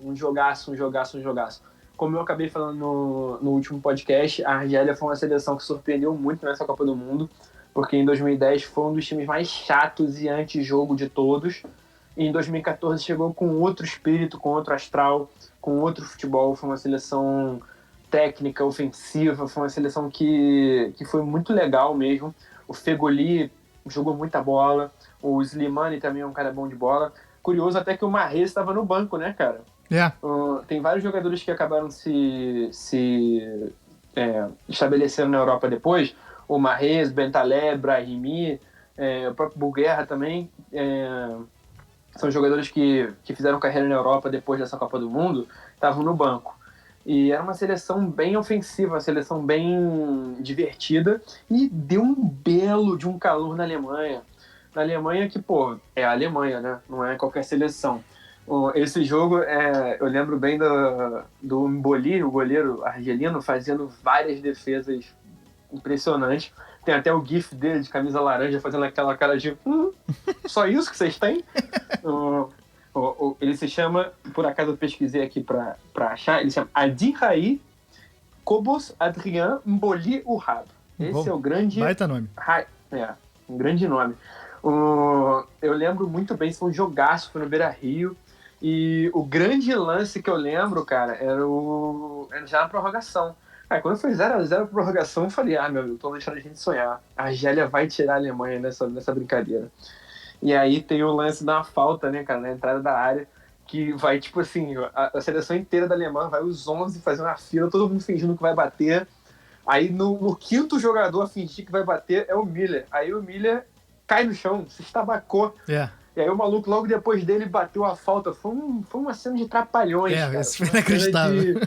[SPEAKER 3] Como eu acabei falando no último podcast, a Argélia foi uma seleção que surpreendeu muito nessa Copa do Mundo, porque em 2010 foi um dos times mais chatos e anti-jogo de todos. E em 2014 chegou com outro espírito, com outro astral, com outro futebol. Foi uma seleção técnica, ofensiva, foi uma seleção que foi muito legal mesmo. O Fegoli jogou muita bola, o Slimani também é um cara bom de bola. Curioso até que o Mahrez estava no banco, né, cara? Tem vários jogadores que acabaram se estabelecendo na Europa depois. O Mahrez, Bentaleb, Brahimi, o próprio Bulguerra também. São jogadores que fizeram carreira na Europa depois dessa Copa do Mundo, estavam no banco. E era uma seleção bem ofensiva, uma seleção bem divertida e deu um belo de um calor na Alemanha. Na Alemanha que, é a Alemanha, né? Não é qualquer seleção. Esse jogo, eu lembro bem do Mboli, o goleiro argelino, fazendo várias defesas impressionantes. Tem até o gif dele de camisa laranja fazendo aquela cara de só isso que vocês têm? Ele se chama, por acaso eu pesquisei aqui pra achar, ele se chama Adihai Kobos Adrien Mboli Uhab. Esse é o grande...
[SPEAKER 2] Baita nome.
[SPEAKER 3] Um grande nome. Eu lembro muito bem, isso foi um jogaço, foi no Beira-Rio. E o grande lance que eu lembro, cara, era já na prorrogação. Quando foi 0-0 a prorrogação, eu falei, meu Deus, tô deixando a gente sonhar. A Argélia vai tirar a Alemanha nessa brincadeira. E aí tem o lance da falta, né, cara, na entrada da área, que vai, tipo assim, a seleção inteira da Alemanha, vai os 11 fazendo uma fila, todo mundo fingindo que vai bater. Aí no quinto jogador a fingir que vai bater é o Müller. Aí o Müller cai no chão, se estabacou. E aí o maluco, logo depois dele, bateu a falta. Foi uma cena de trapalhões, cara.
[SPEAKER 2] Isso foi inacreditável.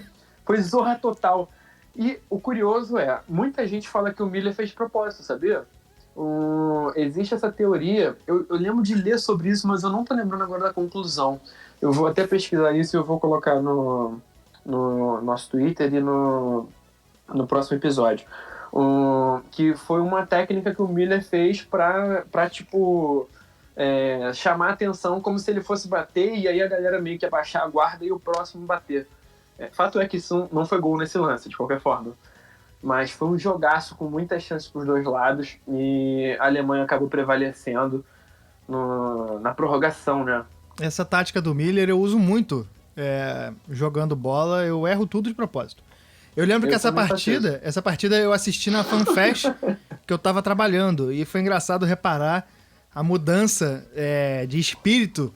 [SPEAKER 3] Foi zorra total. E o curioso muita gente fala que o Müller fez de propósito, sabia? Existe essa teoria, eu lembro de ler sobre isso, mas eu não tô lembrando agora da conclusão. Eu vou até pesquisar isso e eu vou colocar no nosso Twitter e no próximo episódio. Que foi uma técnica que o Miller fez pra tipo, chamar a atenção como se ele fosse bater e aí a galera meio que abaixar a guarda e o próximo bater. Fato é que isso não foi gol nesse lance, de qualquer forma. Mas foi um jogaço com muitas chances para os dois lados e a Alemanha acabou prevalecendo na prorrogação, né?
[SPEAKER 2] Essa tática do Miller eu uso muito jogando bola, eu erro tudo de propósito. Eu lembro que essa partida eu assisti na FanFest que eu tava trabalhando e foi engraçado reparar a mudança de espírito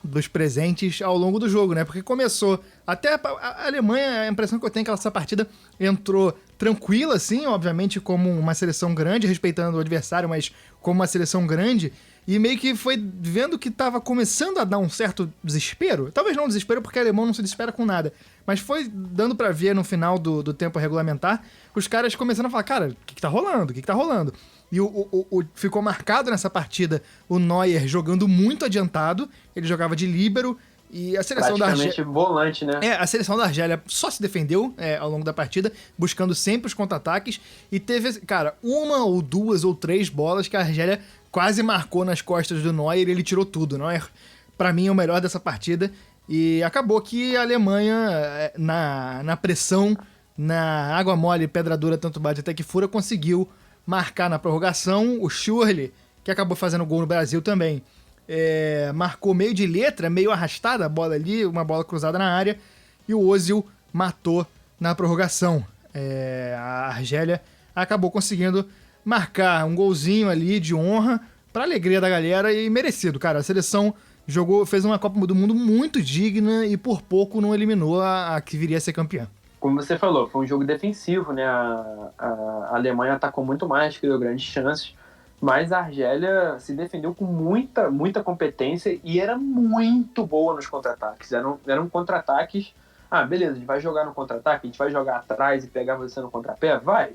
[SPEAKER 2] dos presentes ao longo do jogo, né? Porque começou... Até a Alemanha, a impressão que eu tenho é que essa partida entrou tranquila, assim, obviamente como uma seleção grande, respeitando o adversário, mas como uma seleção grande, e meio que foi vendo que tava começando a dar um certo desespero. Talvez não desespero, porque o alemão não se desespera com nada, mas foi dando pra ver no final do tempo regulamentar, os caras começando a falar, cara, o que tá rolando? O que tá rolando? E ficou marcado nessa partida o Neuer jogando muito adiantado, ele jogava de líbero, e a seleção da Argélia...
[SPEAKER 3] Praticamente volante, né?
[SPEAKER 2] A seleção da Argélia só se defendeu ao longo da partida, buscando sempre os contra-ataques, e teve, cara, uma ou duas ou três bolas que a Argélia quase marcou nas costas do Neuer e ele tirou tudo. Neuer, pra mim, é o melhor dessa partida, e acabou que a Alemanha, na pressão, na água mole, pedra dura, tanto bate até que fura, conseguiu marcar na prorrogação. O Schürrle, que acabou fazendo gol no Brasil também, marcou meio de letra, meio arrastada a bola ali, uma bola cruzada na área, e o Ozil matou na prorrogação. A Argélia acabou conseguindo marcar um golzinho ali de honra pra alegria da galera e merecido, cara. A seleção fez uma Copa do Mundo muito digna e por pouco não eliminou a que viria a ser campeã.
[SPEAKER 3] Como você falou, foi um jogo defensivo, né? A Alemanha atacou muito mais, criou grandes chances, mas a Argélia se defendeu com muita competência e era muito boa nos contra-ataques. Eram contra-ataques... beleza, a gente vai jogar no contra-ataque, a gente vai jogar atrás e pegar você no contrapé? Vai!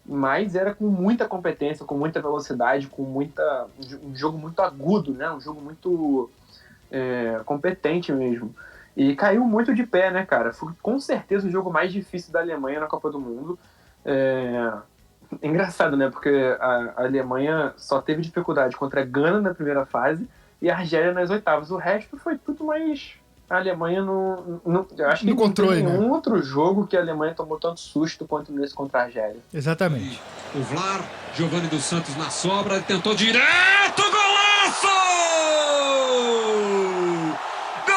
[SPEAKER 3] Mas era com muita competência, com muita velocidade, um jogo muito agudo, né? Um jogo muito competente mesmo. E caiu muito de pé, né, cara? Foi com certeza o jogo mais difícil da Alemanha na Copa do Mundo. Engraçado, né? Porque a Alemanha só teve dificuldade contra a Gana na primeira fase e a Argélia nas oitavas. O resto foi tudo mais... A Alemanha não eu acho que
[SPEAKER 2] no controle,
[SPEAKER 3] não tem nenhum outro jogo que a Alemanha tomou tanto susto quanto nesse contra a Argélia.
[SPEAKER 2] Exatamente.
[SPEAKER 7] O Vlar, Giovanni dos Santos na sobra, ele tentou direto, golaço! Gol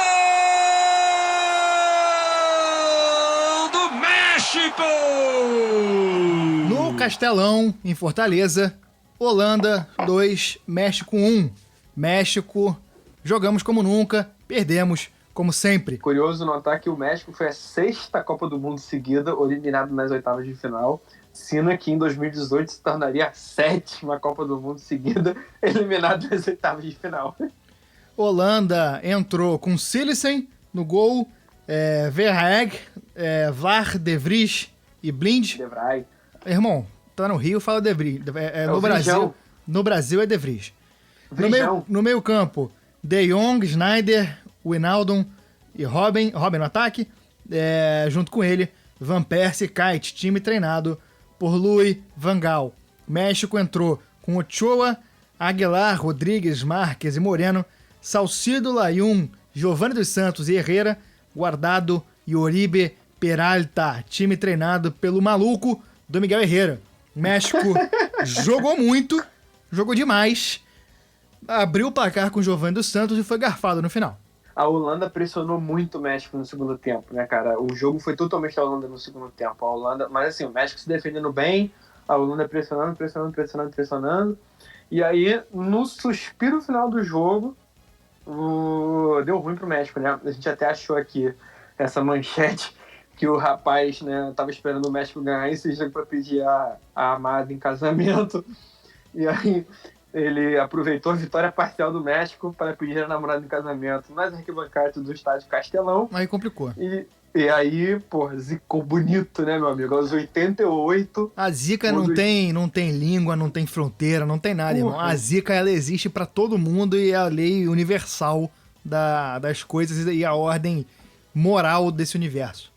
[SPEAKER 7] do México!
[SPEAKER 2] No Castelão, em Fortaleza, Holanda 2, México 1. México, jogamos como nunca, perdemos como sempre.
[SPEAKER 3] Curioso notar que o México foi a 6ª Copa do Mundo seguida, eliminado nas oitavas de final, sendo que em 2018 se tornaria a 7ª Copa do Mundo seguida, eliminado nas oitavas de final.
[SPEAKER 2] Holanda entrou com Sillissen no gol, Verhaeghe, Vlaar, De Vries e Blind.
[SPEAKER 3] De Vrij.
[SPEAKER 2] Irmão, tá no Rio, fala De Vries. No Brasil é De Vries. No meio campo, De Jong, Sneijder, Wijnaldum e Robben no ataque, junto com ele, Van Persie e Kuyt, time treinado por Louis van Gaal. México entrou com Ochoa, Aguilar, Rodrigues, Marques e Moreno, Salcido, Layún, Giovanni dos Santos e Herrera, Guardado e Oribe Peralta, time treinado pelo maluco do Miguel Herrera. México jogou muito, jogou demais, abriu o placar com Giovanni dos Santos e foi garfado no final.
[SPEAKER 3] A Holanda pressionou muito o México no segundo tempo, né, cara? O jogo foi totalmente da Holanda no segundo tempo. A Holanda, mas assim, o México se defendendo bem, a Holanda pressionando. E aí, no suspiro final do jogo, deu ruim pro México, né? A gente até achou aqui essa manchete que o rapaz, né, tava esperando o México ganhar esse jogo pra pedir a amada em casamento. E aí ele aproveitou a vitória parcial do México para pedir a namorada em casamento nas arquibancadas do estádio Castelão.
[SPEAKER 2] Aí complicou.
[SPEAKER 3] E aí, pô, zicou bonito, né, meu amigo? Aos 88...
[SPEAKER 2] A zica não tem língua, não tem fronteira, não tem nada, irmão. A zica, ela existe para todo mundo e é a lei universal das coisas e a ordem moral desse universo.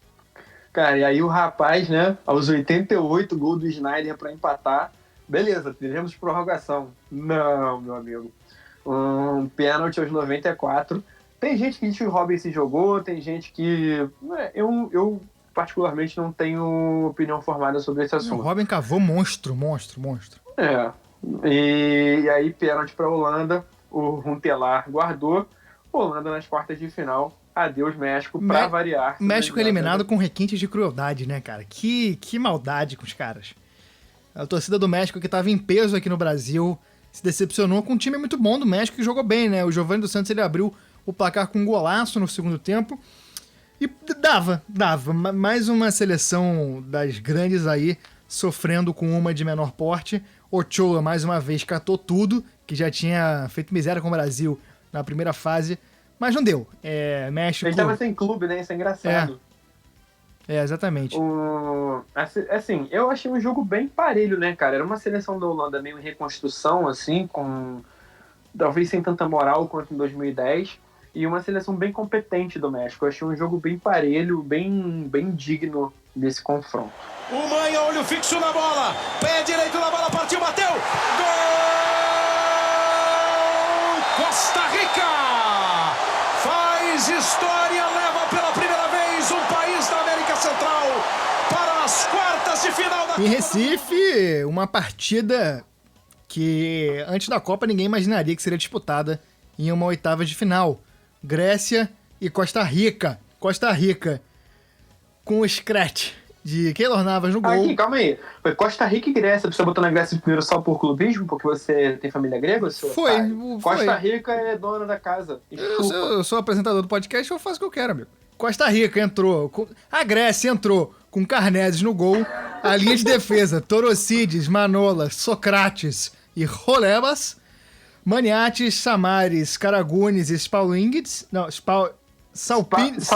[SPEAKER 3] Cara, e aí o rapaz, né, aos 88, gol do Snyder pra empatar. Beleza, teremos prorrogação. Não, meu amigo. Um pênalti aos 94. Tem gente que diz que o Robin se jogou, tem gente que... Eu particularmente não tenho opinião formada sobre esse
[SPEAKER 2] O
[SPEAKER 3] assunto.
[SPEAKER 2] Robin cavou monstro.
[SPEAKER 3] E aí pênalti pra Holanda, o Runtelar guardou. Holanda nas quartas de final. Adeus, México, pra variar.
[SPEAKER 2] México eliminado com requintes de crueldade, né, cara? Que maldade com os caras. A torcida do México, que tava em peso aqui no Brasil, se decepcionou com um time muito bom do México que jogou bem, né? O Giovanni dos Santos, ele abriu o placar com um golaço no segundo tempo. E dava. Mais uma seleção das grandes aí, sofrendo com uma de menor porte. Ochoa, mais uma vez, catou tudo, que já tinha feito miséria com o Brasil na primeira fase. Mas não deu. México...
[SPEAKER 3] Ele tava sem clube, né? Isso é engraçado.
[SPEAKER 2] Exatamente.
[SPEAKER 3] Assim, eu achei um jogo bem parelho, né, cara? Era uma seleção da Holanda meio em reconstrução, assim, com talvez sem tanta moral quanto em 2010, e uma seleção bem competente do México. Eu achei um jogo bem parelho, bem digno desse confronto.
[SPEAKER 6] O Manha, olho fixo na bola, pé direito na bola, partiu, bateu, gol! Costa Rica faz história, leva pela primeira vez um país da América Central para as quartas de final da Copa.
[SPEAKER 2] Em Recife, uma partida que antes da Copa ninguém imaginaria que seria disputada em uma oitava de final. Grécia e Costa Rica. Costa Rica com o scratch de Keylor Navas no gol.
[SPEAKER 3] Aqui, calma aí. Foi Costa Rica e Grécia. Você botou na Grécia primeiro só por clubismo? Porque você tem família grega?
[SPEAKER 2] Foi.
[SPEAKER 3] Costa Rica é dona da casa.
[SPEAKER 2] Eu sou apresentador do podcast, eu faço o que eu quero, amigo. Costa Rica entrou. A Grécia entrou com Carnedes no gol. A linha de defesa, Torocides, Manolas, Socrates e Rolebas. Maniates, Samaris, Karagunis e Spaulingides. Não, Salpingides.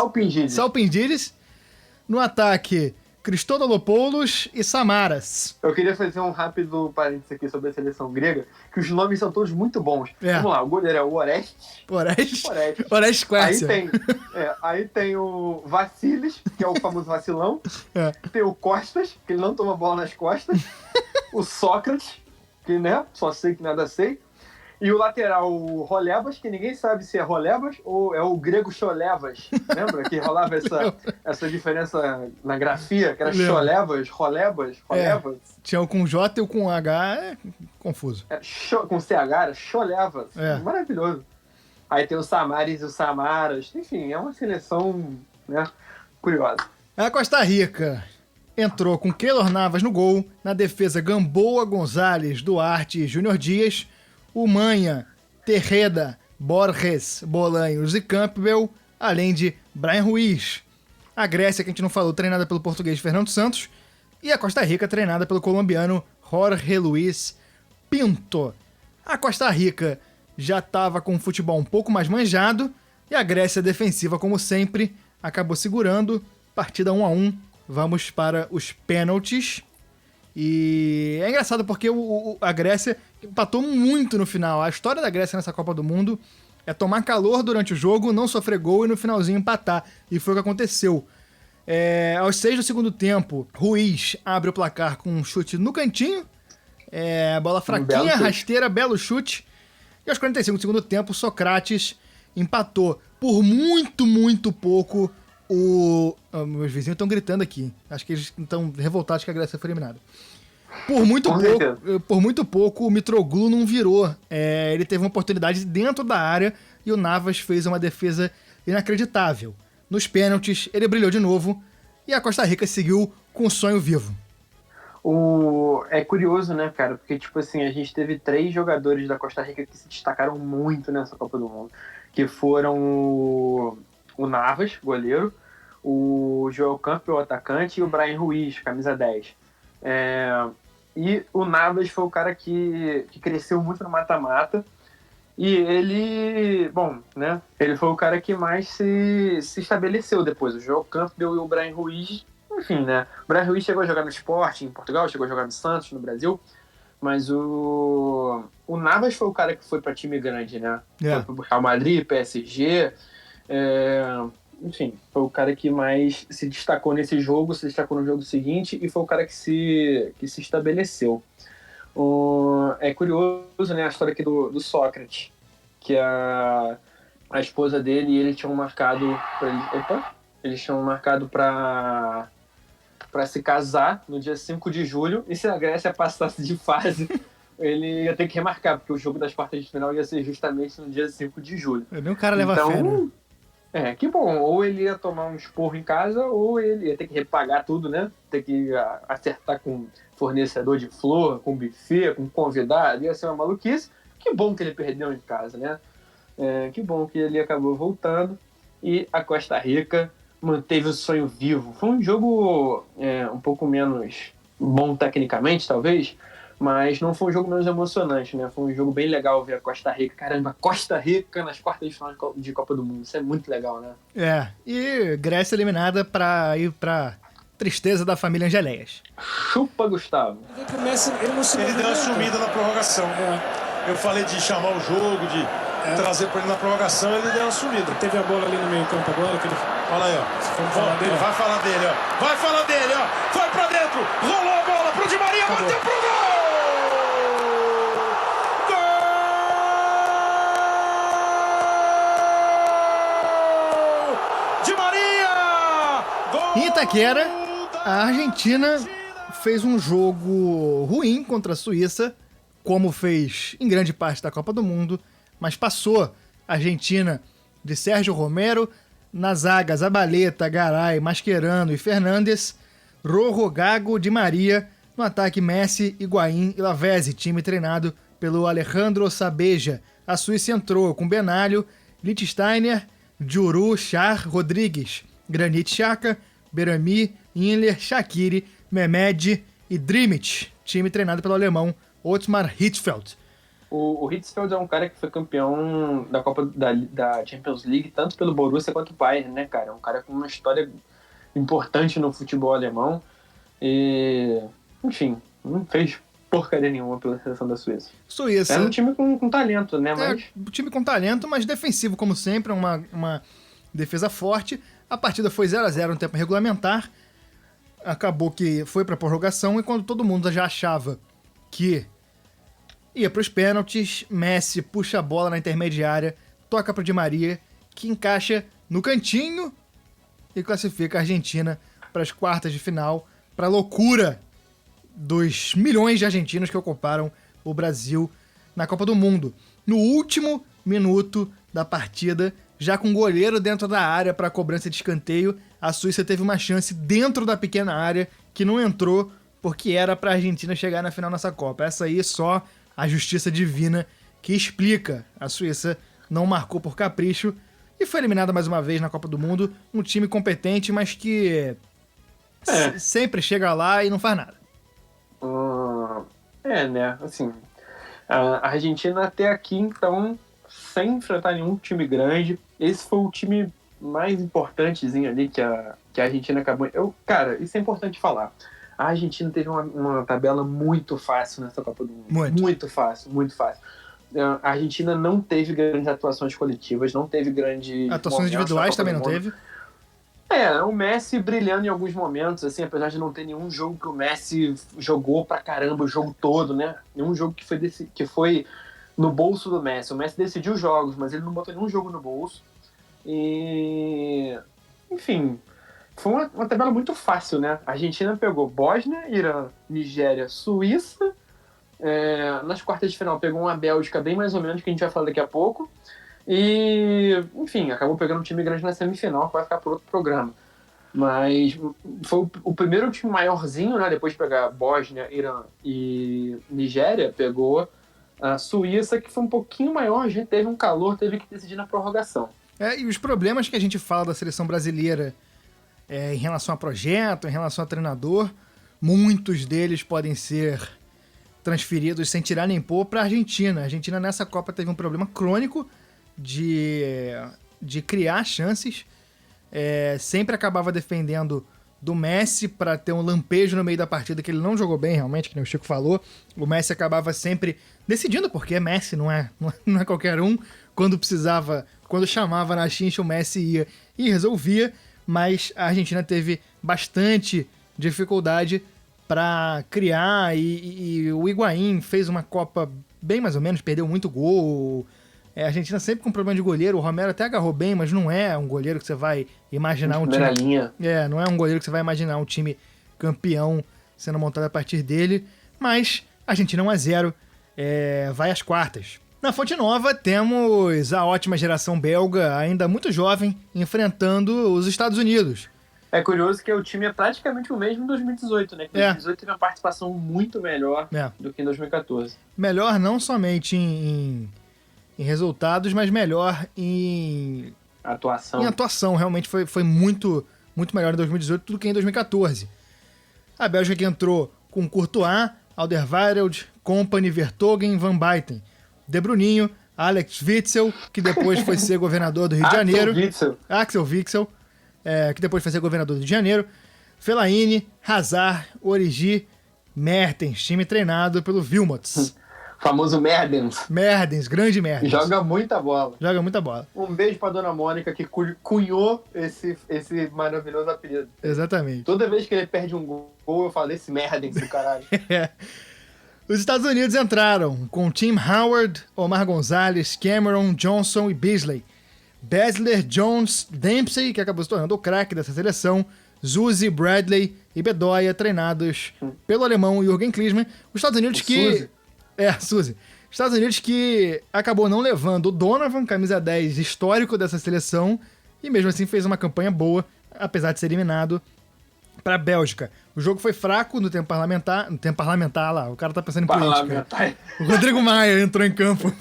[SPEAKER 2] No ataque, Christodolopoulos e Samaras.
[SPEAKER 3] Eu queria fazer um rápido parênteses aqui sobre a seleção grega, que os nomes são todos muito bons. Vamos lá, o goleiro é o Orestes.
[SPEAKER 2] Orestes Quercia.
[SPEAKER 3] Aí tem o Vassilis, que é o famoso vacilão. Tem o Costas, que ele não toma bola nas costas. O Sócrates, que, né, só sei que nada sei. E o lateral, o Rolebas, que ninguém sabe se é Rolebas ou é o grego Cholevas. Lembra que rolava essa diferença na grafia? Que era Cholevas, Rolebas.
[SPEAKER 2] Tinha o com J e o com H, confuso.
[SPEAKER 3] Com CH era Cholevas. Maravilhoso. Aí tem o Samaris e o Samaras. Enfim, é uma seleção, né, curiosa.
[SPEAKER 2] A Costa Rica entrou com Keylor Navas no gol. Na defesa, Gamboa, Gonzalez, Duarte e Júnior Dias. O Manha, Terreda, Borges, Bolanhos e Campbell, além de Brian Ruiz. A Grécia, que a gente não falou, treinada pelo português Fernando Santos. E a Costa Rica, treinada pelo colombiano Jorge Luis Pinto. A Costa Rica já estava com o futebol um pouco mais manjado. E a Grécia, defensiva como sempre, acabou segurando. Partida 1-1. Vamos para os pênaltis. E é engraçado porque a Grécia empatou muito no final. A história da Grécia nessa Copa do Mundo é tomar calor durante o jogo, não sofrer gol e no finalzinho empatar. E foi o que aconteceu. Aos 6 do segundo tempo, Ruiz abre o placar com um chute no cantinho. Bola fraquinha, rasteira, belo chute. E aos 45 do segundo tempo, Socrates empatou por muito, muito pouco. Meus vizinhos estão gritando aqui. Acho que eles estão revoltados que a Grécia foi eliminada. Por muito pouco, o Mitroglou não virou. Ele teve uma oportunidade dentro da área e o Navas fez uma defesa inacreditável. Nos pênaltis, ele brilhou de novo e a Costa Rica seguiu com o sonho vivo.
[SPEAKER 3] É curioso, né, cara? Porque, tipo assim, a gente teve 3 jogadores da Costa Rica que se destacaram muito nessa Copa do Mundo. Que foram o Navas, goleiro, o Joel Campbell, atacante, e o Brian Ruiz, camisa 10. E o Navas foi o cara que cresceu muito no mata-mata. E ele, né? Ele foi o cara que mais se estabeleceu depois. O Joel Campbell e o Brian Ruiz, enfim, né? O Brian Ruiz chegou a jogar no Sport em Portugal, chegou a jogar no Santos, no Brasil. Mas o Navas foi o cara que foi para time grande, né? Foi pro Real Madrid, PSG. enfim, foi o cara que mais se destacou nesse jogo, se destacou no jogo seguinte e foi o cara que se estabeleceu. É curioso, né, a história aqui do Sócrates, que a esposa dele e ele tinham marcado eles tinham marcado para se casar no dia 5 de julho, e se a Grécia passasse de fase, ele ia ter que remarcar, porque o jogo das quartas de final ia ser justamente no dia 5 de julho.
[SPEAKER 2] Nem o cara leva fé, né?
[SPEAKER 3] Que bom. Ou ele ia tomar um esporro em casa, ou ele ia ter que repagar tudo, né? Ter que acertar com fornecedor de flor, com buffet, com convidado. Ia ser uma maluquice. Que bom que ele perdeu em casa, né? Que bom que ele acabou voltando. E a Costa Rica manteve o sonho vivo. Foi um jogo um pouco menos bom tecnicamente, talvez, mas não foi um jogo menos emocionante, né? Foi um jogo bem legal ver a Costa Rica. Caramba, Costa Rica nas quartas de final de Copa do Mundo. Isso é muito legal, né?
[SPEAKER 2] E Grécia eliminada pra ir pra tristeza da família Angeléias.
[SPEAKER 3] Chupa, Gustavo.
[SPEAKER 6] O Messi, ele deu uma sumida na prorrogação. Eu falei de chamar o jogo, de trazer pra ele na prorrogação, ele deu uma sumida.
[SPEAKER 8] Teve a bola ali no meio campo agora.
[SPEAKER 6] Olha aí, ó. Vai falar dele, ó. Vai falar dele, ó. Foi pra dentro, rolou a bola pro Di Maria, bateu pro gol!
[SPEAKER 2] Em Itaquera, a Argentina fez um jogo ruim contra a Suíça, como fez em grande parte da Copa do Mundo, mas passou a Argentina de Sérgio Romero, na zaga Zabaleta, Garay, Mascherano e Fernandes, Rojo, Gago, Di Maria, no ataque Messi, Higuaín e Lavezzi, time treinado pelo Alejandro Sabeja. A Suíça entrou com Benalho, Lichtsteiner, Djuru, Char, Rodrigues, Granit Xhaka, Berami, Inler, Shaqiri, Mehmed e Drimit, time treinado pelo alemão Otmar Hitzfeld.
[SPEAKER 3] O Hitzfeld é um cara que foi campeão da Copa da Champions League, tanto pelo Borussia quanto o Bayern, né, cara? É um cara com uma história importante no futebol alemão e, enfim, não fez porcaria nenhuma pela seleção da Suíça.
[SPEAKER 2] Suíça.
[SPEAKER 3] É um time com talento, né?
[SPEAKER 2] Um time com talento, mas defensivo, como sempre, uma defesa forte. A partida foi 0-0 no tempo regulamentar. Acabou que foi pra prorrogação e quando todo mundo já achava que ia pros pênaltis, Messi puxa a bola na intermediária, toca pro Di Maria, que encaixa no cantinho e classifica a Argentina para as quartas de final, para a loucura dos milhões de argentinos que ocuparam o Brasil na Copa do Mundo. No último minuto da partida, já com o goleiro dentro da área para a cobrança de escanteio, a Suíça teve uma chance dentro da pequena área que não entrou porque era para a Argentina chegar na final nessa Copa. Essa aí só a justiça divina que explica. A Suíça não marcou por capricho e foi eliminada mais uma vez na Copa do Mundo. Um time competente, mas que sempre chega lá e não faz nada.
[SPEAKER 3] Né? Assim, a Argentina até aqui, então, sem enfrentar nenhum time grande, esse foi o time mais importantezinho ali que a Argentina acabou... Cara, isso é importante falar. A Argentina teve uma tabela muito fácil nessa Copa do Mundo. Muito fácil. A Argentina não teve grandes atuações coletivas, não teve grandes...
[SPEAKER 2] Atuações individuais também não teve?
[SPEAKER 3] O Messi brilhando em alguns momentos, assim, apesar de não ter nenhum jogo que o Messi jogou pra caramba o jogo todo, né? Nenhum jogo que foi no bolso do Messi. O Messi decidiu jogos, mas ele não botou nenhum jogo no bolso. E... Enfim... Foi uma tabela muito fácil, né? A Argentina pegou Bósnia, Irã, Nigéria, Suíça. Nas quartas de final pegou uma Bélgica bem mais ou menos, que a gente vai falar daqui a pouco. E, enfim, acabou pegando um time grande na semifinal, que vai ficar por outro programa. Mas foi o primeiro time maiorzinho, né? Depois de pegar Bósnia, Irã e Nigéria, pegou a Suíça, que foi um pouquinho maior. A gente teve um calor, teve que decidir na prorrogação.
[SPEAKER 2] E os problemas que a gente fala da seleção brasileira em relação a projeto, em relação a treinador, muitos deles podem ser transferidos sem tirar nem pôr para a Argentina. A Argentina nessa Copa teve um problema crônico de criar chances, sempre acabava defendendo do Messi para ter um lampejo no meio da partida, que ele não jogou bem realmente, que nem o Chico falou. O Messi acabava sempre decidindo, porque Messi não é qualquer um, quando precisava, quando chamava na chincha, o Messi ia e resolvia, mas a Argentina teve bastante dificuldade para criar e o Higuaín fez uma Copa bem mais ou menos, perdeu muito gol. A Argentina sempre com problema de goleiro, o Romero até agarrou bem, mas não é um goleiro que você vai imaginar um time...
[SPEAKER 3] linha.
[SPEAKER 2] Não é um goleiro que você vai imaginar um time campeão sendo montado a partir dele, mas a Argentina 1-0, vai às quartas. Na Fonte Nova temos a ótima geração belga, ainda muito jovem, enfrentando os Estados Unidos.
[SPEAKER 3] É curioso que o time é praticamente o mesmo em 2018, né? Em 2018 teve uma participação muito melhor do que em 2014.
[SPEAKER 2] Melhor não somente em resultados, mas melhor em
[SPEAKER 3] atuação.
[SPEAKER 2] Em atuação, realmente foi muito, muito melhor em 2018 do que em 2014. A Bélgica que entrou com Courtois, Alderweireld, Kompany, Vertonghen, Van Basten, De Bruninho, Alex Witsel, que depois foi ser governador do Rio de Janeiro. Axel Witsel, que depois foi ser governador do Rio de Janeiro. Fellaini, Hazard, Origi, Mertens, time treinado pelo Wilmots.
[SPEAKER 3] Famoso Mertens.
[SPEAKER 2] Mertens, grande Mertens.
[SPEAKER 3] Joga muita bola.
[SPEAKER 2] Joga muita bola.
[SPEAKER 3] Um beijo pra Dona Mônica, que cunhou esse maravilhoso apelido.
[SPEAKER 2] Exatamente.
[SPEAKER 3] Toda vez que ele perde um gol, eu falo esse Mertens do caralho.
[SPEAKER 2] Os Estados Unidos entraram com Tim Howard, Omar Gonzalez, Cameron, Johnson e Beasley. Baszler, Jones, Dempsey, que acabou se tornando o craque dessa seleção, Zuzi, Bradley e Bedoya, treinados pelo alemão Jürgen Klinsmann. Os Estados Unidos Suzy. Estados Unidos que acabou não levando o Donovan, camisa 10 histórico dessa seleção, e mesmo assim fez uma campanha boa, apesar de ser eliminado para a Bélgica. O jogo foi fraco no tempo parlamentar. No tempo parlamentar lá, o cara tá pensando em política. O Rodrigo Maia entrou em campo.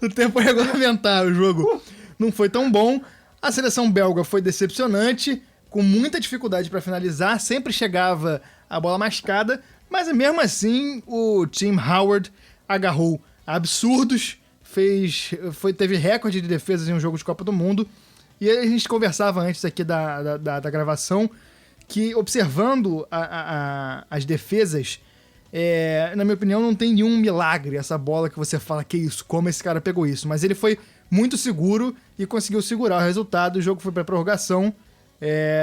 [SPEAKER 2] No tempo regulamentar, o jogo não foi tão bom. A seleção belga foi decepcionante, com muita dificuldade para finalizar, sempre chegava a bola mascada, mas mesmo assim o Tim Howard agarrou absurdos, teve recorde de defesas em um jogo de Copa do Mundo. E a gente conversava antes aqui da gravação que, observando as defesas, na minha opinião, não tem nenhum milagre essa bola que você fala que isso, como esse cara pegou isso. Mas ele foi muito seguro e conseguiu segurar o resultado. O jogo foi para prorrogação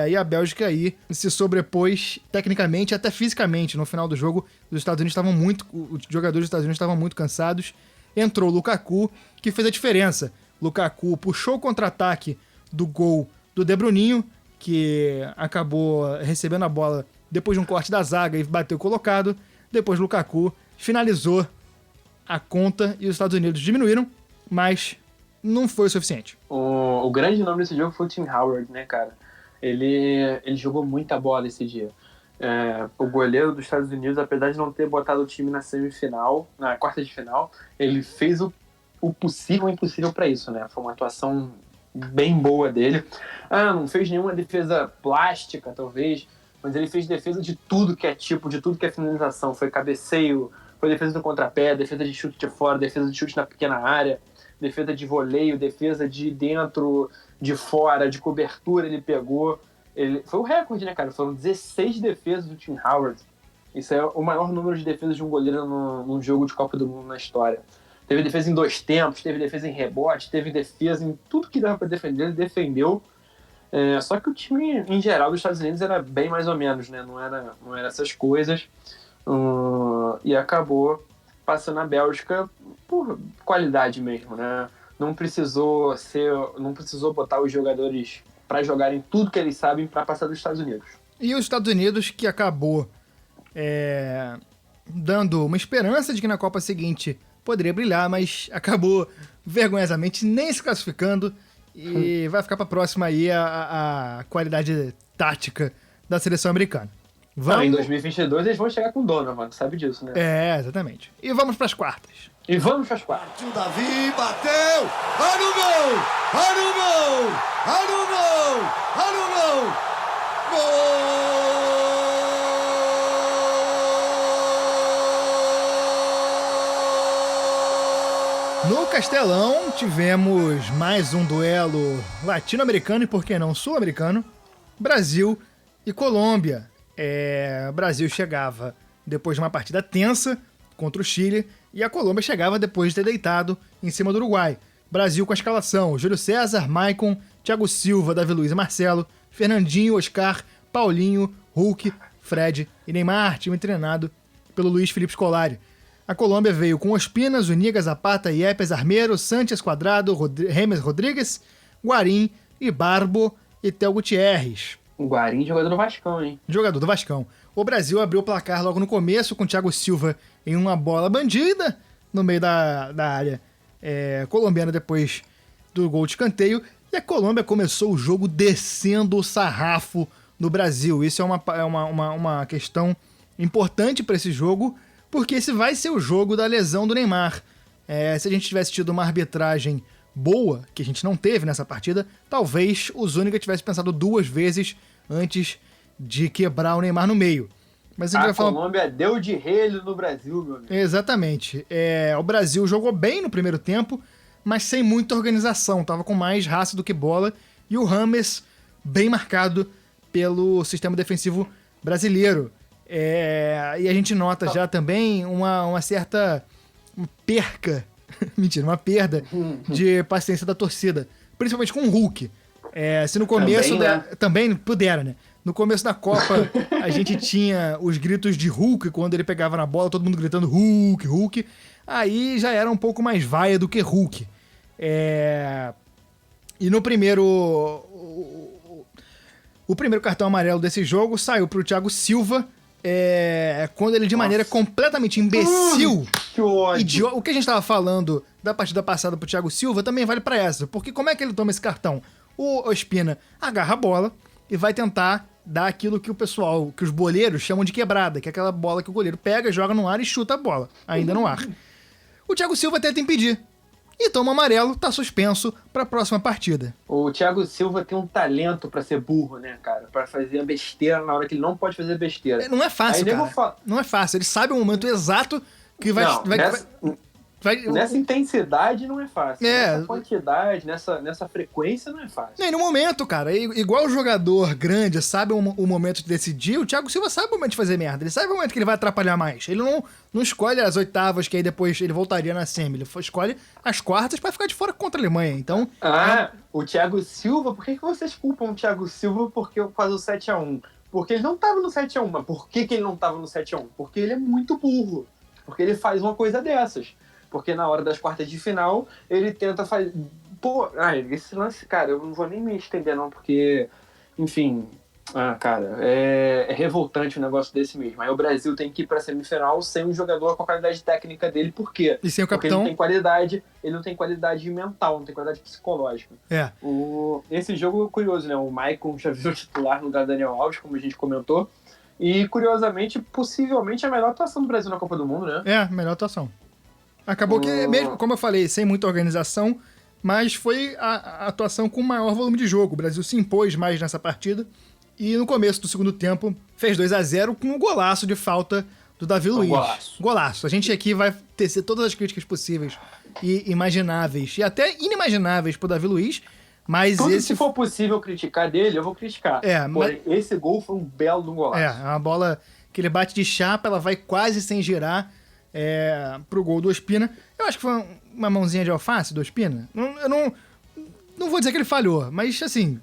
[SPEAKER 2] e a Bélgica aí se sobrepôs tecnicamente, até fisicamente. No final do jogo, os jogadores dos Estados Unidos estavam muito cansados. Entrou o Lukaku, que fez a diferença. Lukaku puxou o contra-ataque do gol do De Bruninho, que acabou recebendo a bola depois de um corte da zaga e bateu colocado. Depois Lukaku finalizou a conta e os Estados Unidos diminuíram, mas não foi o suficiente.
[SPEAKER 3] O grande nome desse jogo foi o Tim Howard, né, cara? Ele jogou muita bola esse dia. O goleiro dos Estados Unidos, apesar de não ter botado o time na semifinal, na quarta de final, ele fez o possível e o impossível para isso, né? Foi uma atuação bem boa dele. Não fez nenhuma defesa plástica, talvez, mas ele fez defesa de tudo que é de tudo que é finalização. Foi cabeceio, foi defesa do contrapé, defesa de chute de fora, defesa de chute na pequena área, defesa de voleio, defesa de dentro, de fora, de cobertura ele pegou. Foi o recorde, né, cara? Foram 16 defesas do Tim Howard. Isso é o maior número de defesas de um goleiro num jogo de Copa do Mundo na história. Teve defesa em 2 tempos, teve defesa em rebote, teve defesa em tudo que dava para defender, ele defendeu. Só que o time, em geral, dos Estados Unidos era bem mais ou menos, né? Não era essas coisas. E acabou passando a Bélgica por qualidade mesmo, né? Não precisou botar os jogadores para jogarem tudo que eles sabem para passar dos Estados Unidos.
[SPEAKER 2] E os Estados Unidos que acabou dando uma esperança de que na Copa seguinte poderia brilhar, mas acabou vergonhosamente nem se classificando e vai ficar para a próxima aí a qualidade tática da seleção americana.
[SPEAKER 3] Em 2022 eles vão chegar com Donovan, sabe disso, né?
[SPEAKER 2] Exatamente. E vamos para as quartas.
[SPEAKER 1] O Davi bateu! Olha o gol! Olha o gol! Olha o gol! Olha o gol! Gol!
[SPEAKER 2] No Castelão tivemos mais um duelo latino-americano e, por que não, sul-americano. Brasil e Colômbia. O Brasil chegava depois de uma partida tensa contra o Chile, e a Colômbia chegava depois de ter deitado em cima do Uruguai. Brasil com a escalação: Júlio César, Maicon, Thiago Silva, Davi Luiz e Marcelo, Fernandinho, Oscar, Paulinho, Hulk, Fred e Neymar, time treinado pelo Luiz Felipe Scolari. A Colômbia veio com Ospina, Zuniga, Zapata, Yepes, Armeiro, Sánchez, Quadrado, James Rodrigues, Guarim, Ibarbo e Theo Gutierrez.
[SPEAKER 3] O Guarim, jogador do Vascão, hein?
[SPEAKER 2] Jogador do Vascão. O Brasil abriu o placar logo no começo, com o Thiago Silva em uma bola bandida no meio da área colombiana depois do gol de escanteio. E a Colômbia começou o jogo descendo o sarrafo no Brasil. Isso é uma questão importante para esse jogo, porque esse vai ser o jogo da lesão do Neymar. Se a gente tivesse tido uma arbitragem boa, que a gente não teve nessa partida, talvez o Zúñiga tivesse pensado 2 vezes antes de quebrar o Neymar no meio. Mas a
[SPEAKER 3] Colômbia deu de relho no Brasil, meu amigo.
[SPEAKER 2] Exatamente. O Brasil jogou bem no primeiro tempo, mas sem muita organização. Tava com mais raça do que bola. E o James bem marcado pelo sistema defensivo brasileiro. E a gente nota já também uma certa perca, mentira, uma perda de paciência da torcida. Principalmente com o Hulk. Se no começo... Também pudera, né? No começo da Copa, a gente tinha os gritos de Hulk quando ele pegava na bola, todo mundo gritando Hulk, Hulk. Aí já era um pouco mais vaia do que Hulk. E no primeiro... O primeiro cartão amarelo desse jogo saiu pro Thiago Silva, quando ele, de maneira completamente imbecil...
[SPEAKER 3] Que ódio!
[SPEAKER 2] O que a gente tava falando da partida passada pro Thiago Silva também vale pra essa. Porque como é que ele toma esse cartão? O Ospina agarra a bola e vai tentar dar aquilo que que os boleiros chamam de quebrada, que é aquela bola que o goleiro pega, joga no ar e chuta a bola, ainda no ar. O Thiago Silva tenta impedir. E toma amarelo, tá suspenso pra próxima partida.
[SPEAKER 3] O Thiago Silva tem um talento pra ser burro, né, cara? Pra fazer besteira na hora que ele não pode fazer besteira.
[SPEAKER 2] Não é fácil, cara. Não é fácil. Ele sabe o momento exato que vai...
[SPEAKER 3] Nessa intensidade não é fácil. Nessa quantidade, nessa frequência não é fácil.
[SPEAKER 2] E no momento, cara, igual o jogador grande sabe o momento de decidir, o Thiago Silva sabe o momento de fazer merda. Ele sabe o momento que ele vai atrapalhar mais. Ele não escolhe as oitavas, que aí depois ele voltaria na semi. Ele escolhe as quartas pra ficar de fora contra a Alemanha. Então...
[SPEAKER 3] O Thiago Silva, por que vocês culpam o Thiago Silva porque faz o 7-1? Porque ele não tava no 7-1. Mas por que ele não tava no 7-1? Porque ele é muito burro. Porque ele faz uma coisa dessas. Porque na hora das quartas de final, ele tenta fazer... esse lance, cara, eu não vou nem me estender não, porque, enfim... cara, é revoltante um negócio desse mesmo. Aí o Brasil tem que ir pra semifinal sem um jogador com a qualidade técnica dele, por quê?
[SPEAKER 2] E sem o
[SPEAKER 3] Porque
[SPEAKER 2] capitão?
[SPEAKER 3] ele não tem qualidade mental, não tem qualidade psicológica. Esse jogo é curioso, né? O Maicon já virou titular no lugar do Daniel Alves, como a gente comentou. E, curiosamente, possivelmente a melhor atuação do Brasil na Copa do Mundo, né?
[SPEAKER 2] Melhor atuação. Acabou que, mesmo, como eu falei, sem muita organização, mas foi a atuação com maior volume de jogo. O Brasil se impôs mais nessa partida e no começo do segundo tempo fez 2-0 com um golaço de falta do Davi Luiz. Golaço. A gente aqui vai tecer todas as críticas possíveis e imagináveis e até inimagináveis pro Davi Luiz, mas
[SPEAKER 3] se for possível criticar dele, eu vou criticar. Porém, esse gol foi um belo de um golaço.
[SPEAKER 2] É uma bola que ele bate de chapa, ela vai quase sem girar pro gol do Ospina. Eu acho que foi uma mãozinha de alface do Ospina. Eu não vou dizer que ele falhou, mas assim,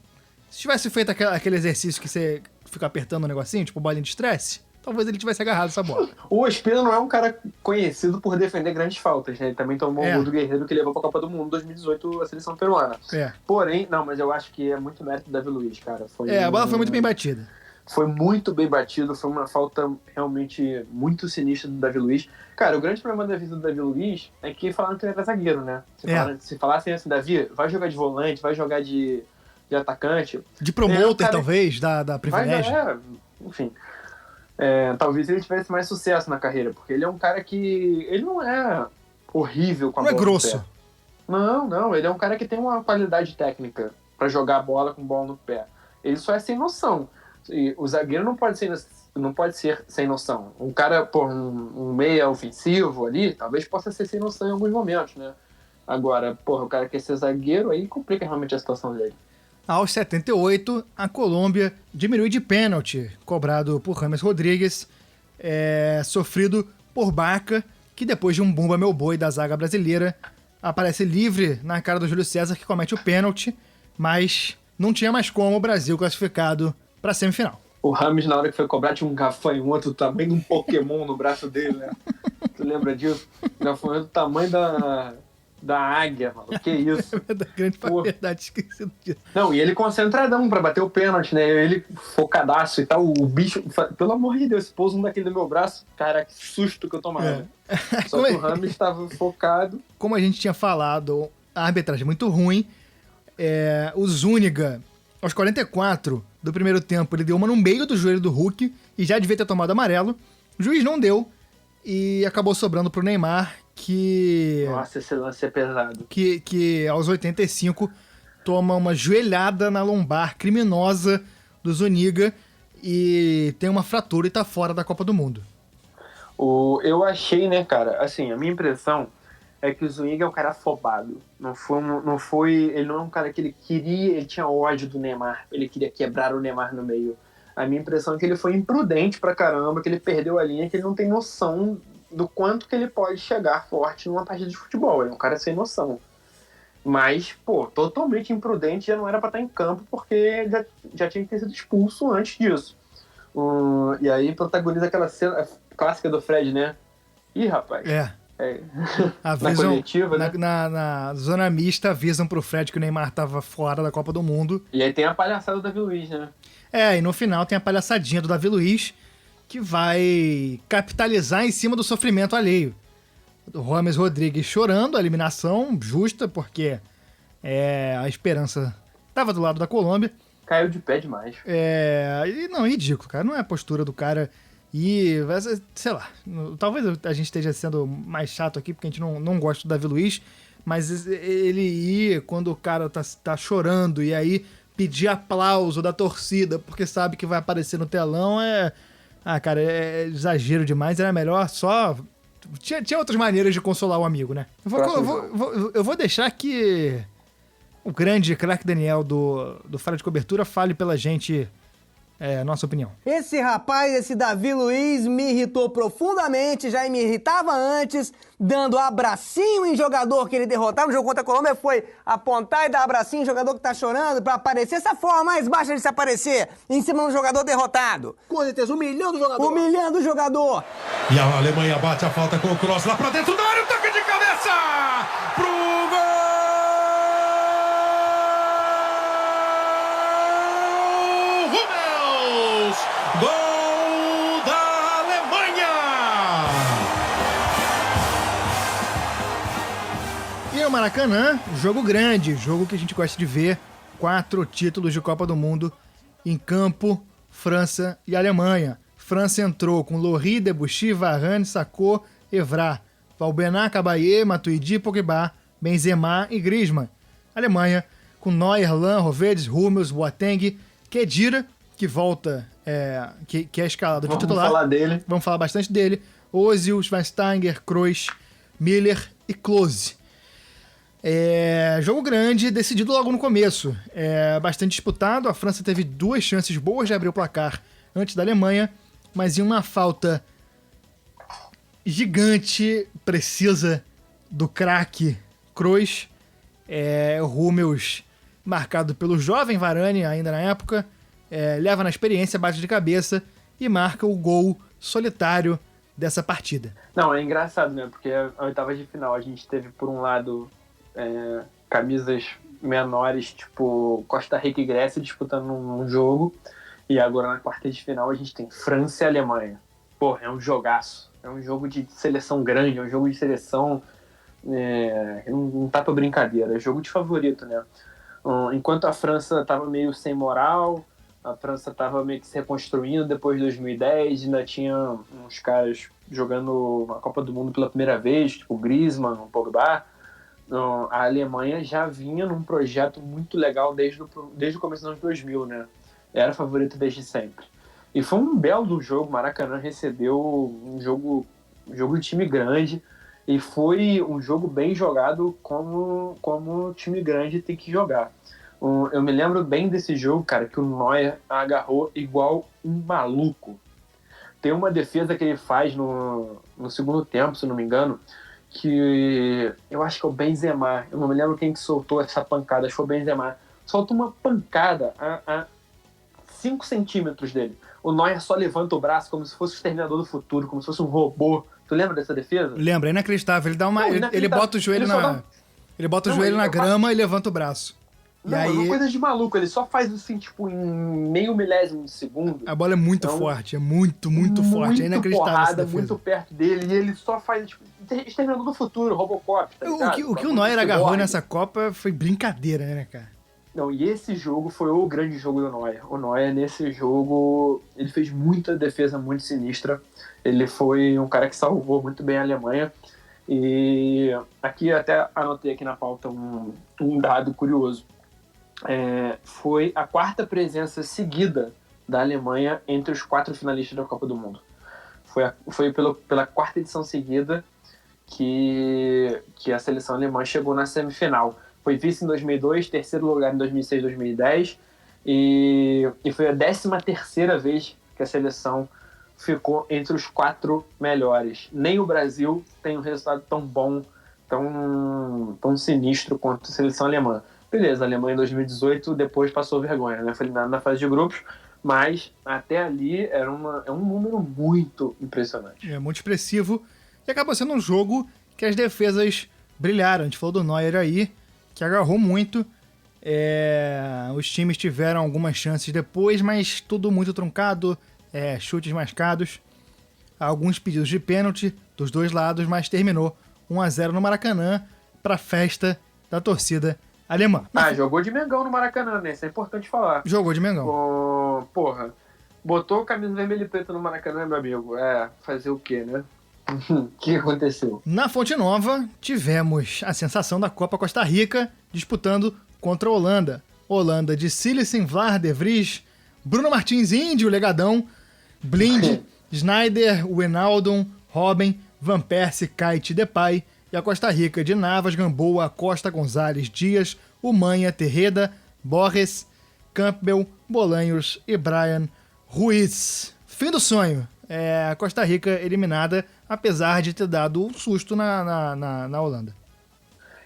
[SPEAKER 2] se tivesse feito aquele exercício que você fica apertando o negocinho, tipo bolinha de estresse, talvez ele tivesse agarrado essa bola.
[SPEAKER 3] O Ospina não é um cara conhecido por defender grandes faltas, né? Ele também tomou o gol do Guerreiro que levou pra Copa do Mundo 2018 a seleção peruana. Porém, mas eu acho que é muito mérito do Davi Luiz, cara.
[SPEAKER 2] A bola foi muito bem batida.
[SPEAKER 3] Foi muito bem batido, foi uma falta realmente muito sinistra do Davi Luiz. Cara, o grande problema da vida do Davi Luiz é que falaram que ele era zagueiro, né? Se falassem assim, Davi, vai jogar de volante, vai jogar de atacante.
[SPEAKER 2] De promoter, talvez, da privilégio.
[SPEAKER 3] Enfim. Talvez ele tivesse mais sucesso na carreira, porque ele é um cara que... Ele não é horrível com a bola.
[SPEAKER 2] Não é grosso.
[SPEAKER 3] Não. Ele é um cara que tem uma qualidade técnica pra jogar a bola com bola no pé. Ele só é sem noção. E o zagueiro não pode ser sem noção. Um cara, um meia ofensivo ali, talvez possa ser sem noção em alguns momentos, né? Agora, o cara quer ser zagueiro, aí complica realmente a situação dele.
[SPEAKER 2] Aos 78, a Colômbia diminui de pênalti, cobrado por James Rodrigues, sofrido por Baca, que depois de um bumba meu boi da zaga brasileira, aparece livre na cara do Júlio César, que comete o pênalti, mas não tinha mais como o Brasil classificado para a semifinal.
[SPEAKER 3] O Rames, na hora que foi cobrar, tinha um gafanhoto do tamanho de um Pokémon no braço dele, né? Tu lembra disso? Gafanhoto do tamanho da águia, mano. Que isso?
[SPEAKER 2] É grande verdade, esqueci disso.
[SPEAKER 3] Não, e ele concentradão pra bater o pênalti, né? Ele focadaço e tal. O bicho, pelo amor de Deus, esse pouso daquele do meu braço, cara, que susto que eu tomava. Só que o Rames estava focado.
[SPEAKER 2] Como a gente tinha falado, a arbitragem é muito ruim. O Zúñiga, aos 44 do primeiro tempo, ele deu uma no meio do joelho do Hulk e já devia ter tomado amarelo. O juiz não deu e acabou sobrando pro Neymar, que...
[SPEAKER 3] Nossa, esse lance é pesado.
[SPEAKER 2] Que aos 85 toma uma joelhada na lombar criminosa do Zúñiga e tem uma fratura e tá fora da Copa do Mundo.
[SPEAKER 3] Eu achei, né, cara, assim, a minha impressão é que o Zúñiga é um cara afobado. Ele não é um cara que ele tinha ódio do Neymar, ele queria quebrar o Neymar no meio. A minha impressão é que ele foi imprudente pra caramba, que ele perdeu a linha, que ele não tem noção do quanto que ele pode chegar forte numa partida de futebol. Ele é um cara sem noção. Mas, totalmente imprudente, já não era pra estar em campo, porque já tinha que ter sido expulso antes disso. E aí protagoniza aquela cena clássica do Fred, né? Ih, rapaz.
[SPEAKER 2] Avisam,
[SPEAKER 3] na coletiva, né?
[SPEAKER 2] Na zona mista, avisam pro Fred que o Neymar tava fora da Copa do Mundo.
[SPEAKER 3] E aí tem a palhaçada do Davi Luiz, né?
[SPEAKER 2] E no final tem a palhaçadinha do Davi Luiz, que vai capitalizar em cima do sofrimento alheio. O Rames Rodrigues chorando, a eliminação justa, porque a esperança estava do lado da Colômbia.
[SPEAKER 3] Caiu de pé demais.
[SPEAKER 2] Ridículo, cara. Não é a postura do cara. E, sei lá, talvez a gente esteja sendo mais chato aqui, porque a gente não gosta do Davi Luiz, mas ele ir quando o cara tá chorando e aí pedir aplauso da torcida porque sabe que vai aparecer no telão cara, é exagero demais. Era melhor só... Tinha outras maneiras de consolar o amigo, né? Eu vou deixar que o grande craque Daniel do Fala de Cobertura fale pela gente nossa opinião.
[SPEAKER 8] Esse rapaz, esse Davi Luiz, me irritou profundamente, já me irritava antes, dando abracinho em jogador que ele derrotava no jogo contra a Colômbia, foi apontar e dar abracinho em jogador que tá chorando pra aparecer, essa forma mais baixa de se aparecer, em cima de um jogador derrotado.
[SPEAKER 1] Com certeza, humilhando o jogador.
[SPEAKER 8] Humilhando o jogador.
[SPEAKER 7] E a Alemanha bate a falta com o cross lá pra dentro da área, o toque de cabeça pro gol! Gol da Alemanha!
[SPEAKER 2] E o Maracanã, jogo grande, jogo que a gente gosta de ver. 4 títulos de Copa do Mundo em campo, França e Alemanha. França entrou com Lohri, Debuchy, Varane, Sacco, Evra, Valbuena, Caballé, Matuidi, Pogba, Benzema e Griezmann. Alemanha com Neuer, Lahm, Rovedes, Hummels, Boateng, Khedira, que volta, que é escalado de titular.
[SPEAKER 3] Vamos falar dele.
[SPEAKER 2] Vamos falar bastante dele. Ozil, Schweinsteiger, Kroos, Miller e Klose. Jogo grande, decidido logo no começo. Bastante disputado. A França teve 2 chances boas de abrir o placar antes da Alemanha, mas em uma falta gigante, precisa, do craque Kroos. O Hummels, marcado pelo jovem Varane ainda na época, leva na experiência, bate de cabeça e marca o gol solitário dessa partida.
[SPEAKER 3] Não, é engraçado, né? Porque a oitava de final a gente teve, por um lado, camisas menores, tipo Costa Rica e Grécia disputando um jogo, e agora na quarta de final a gente tem França e Alemanha. Pô, é um jogaço. É um jogo de seleção grande, é um jogo de seleção... não tá pra brincadeira, é jogo de favorito, né? Enquanto a França tava meio sem moral, a França tava meio que se reconstruindo depois de 2010, ainda tinha uns caras jogando a Copa do Mundo pela primeira vez, tipo Griezmann, o Pogba. A Alemanha já vinha num projeto muito legal desde o começo dos anos 2000, né? Era favorito desde sempre. E foi um belo jogo, o Maracanã recebeu um jogo de time grande, e foi um jogo bem jogado como time grande tem que jogar. Eu me lembro bem desse jogo, cara, que o Neuer agarrou igual um maluco. tem uma defesa que ele faz no segundo tempo, se não me engano, que eu acho que é o Benzema. Eu não me lembro quem que soltou essa pancada, acho que foi o Benzema. Soltou uma pancada a 5 centímetros dele. O Neuer só levanta o braço como se fosse o Exterminador do Futuro, como se fosse um robô. Tu lembra dessa defesa?
[SPEAKER 2] Lembra, é inacreditável. Ele dá uma.
[SPEAKER 3] Não,
[SPEAKER 2] ele
[SPEAKER 3] inacreditável.
[SPEAKER 2] bota o joelho
[SPEAKER 3] Ele só
[SPEAKER 2] na.
[SPEAKER 3] dá-
[SPEAKER 2] Ele bota o
[SPEAKER 3] Não,
[SPEAKER 2] joelho
[SPEAKER 3] ele
[SPEAKER 2] na
[SPEAKER 3] só
[SPEAKER 2] grama e levanta o braço. E
[SPEAKER 3] Não, é uma
[SPEAKER 2] aí
[SPEAKER 3] coisa de maluco. Ele só faz assim, tipo, em meio milésimo de segundo.
[SPEAKER 2] a bola é muito
[SPEAKER 3] Então,
[SPEAKER 2] forte, é muito forte. É inacreditável essa
[SPEAKER 3] porrada,
[SPEAKER 2] defesa.
[SPEAKER 3] muito perto dele. E ele só faz, tipo, Exterminador do Futuro, Robocop, tá ligado?
[SPEAKER 2] O que o Neuer agarrou nessa Copa foi brincadeira, né, cara?
[SPEAKER 3] Não, e esse jogo foi o grande jogo do Neuer. O Neuer, nesse jogo, ele fez muita defesa muito sinistra. Ele foi um cara que salvou muito bem a Alemanha. E aqui até anotei aqui na pauta um dado curioso. Foi a 4ª presença seguida da Alemanha entre os 4 finalistas da Copa do Mundo. Foi pela 4ª edição seguida que a seleção alemã chegou na semifinal. Foi vice em 2002, terceiro lugar em 2006 e 2010, e foi a 13ª vez que a seleção ficou entre os 4 melhores. Nem o Brasil tem um resultado tão bom, tão sinistro quanto a seleção alemã. Beleza, a Alemanha em 2018 depois passou vergonha, né? Foi eliminada na fase de grupos, mas até ali é um número muito impressionante.
[SPEAKER 2] É muito expressivo. E acabou sendo um jogo que as defesas brilharam. A gente falou do Neuer aí, que agarrou muito. Os times tiveram algumas chances depois, mas tudo muito truncado. Chutes mascados. Alguns pedidos de pênalti dos dois lados, mas terminou 1-0 no Maracanã para festa da torcida alemã.
[SPEAKER 3] Jogou de Mengão no Maracanã, né? Isso é importante falar.
[SPEAKER 2] Jogou de Mengão.
[SPEAKER 3] Porra, botou camisa vermelha e preta no Maracanã, meu amigo. Fazer o quê, né? O que aconteceu?
[SPEAKER 2] Na Fonte Nova, tivemos a sensação da Copa Costa Rica disputando contra a Holanda. Holanda de Silesen, Vlaar, De Vries, Bruno Martins, Índio, Legadão, Blind, Sneijder, Wijnaldum, Robben, Van Persie, Kite, Depay, e a Costa Rica de Navas, Gamboa, Costa, Gonzalez, Dias, Umanha, Terreda, Borges, Campbell, Bolanhos e Brian Ruiz. Fim do sonho. A Costa Rica eliminada, apesar de ter dado um susto na Holanda.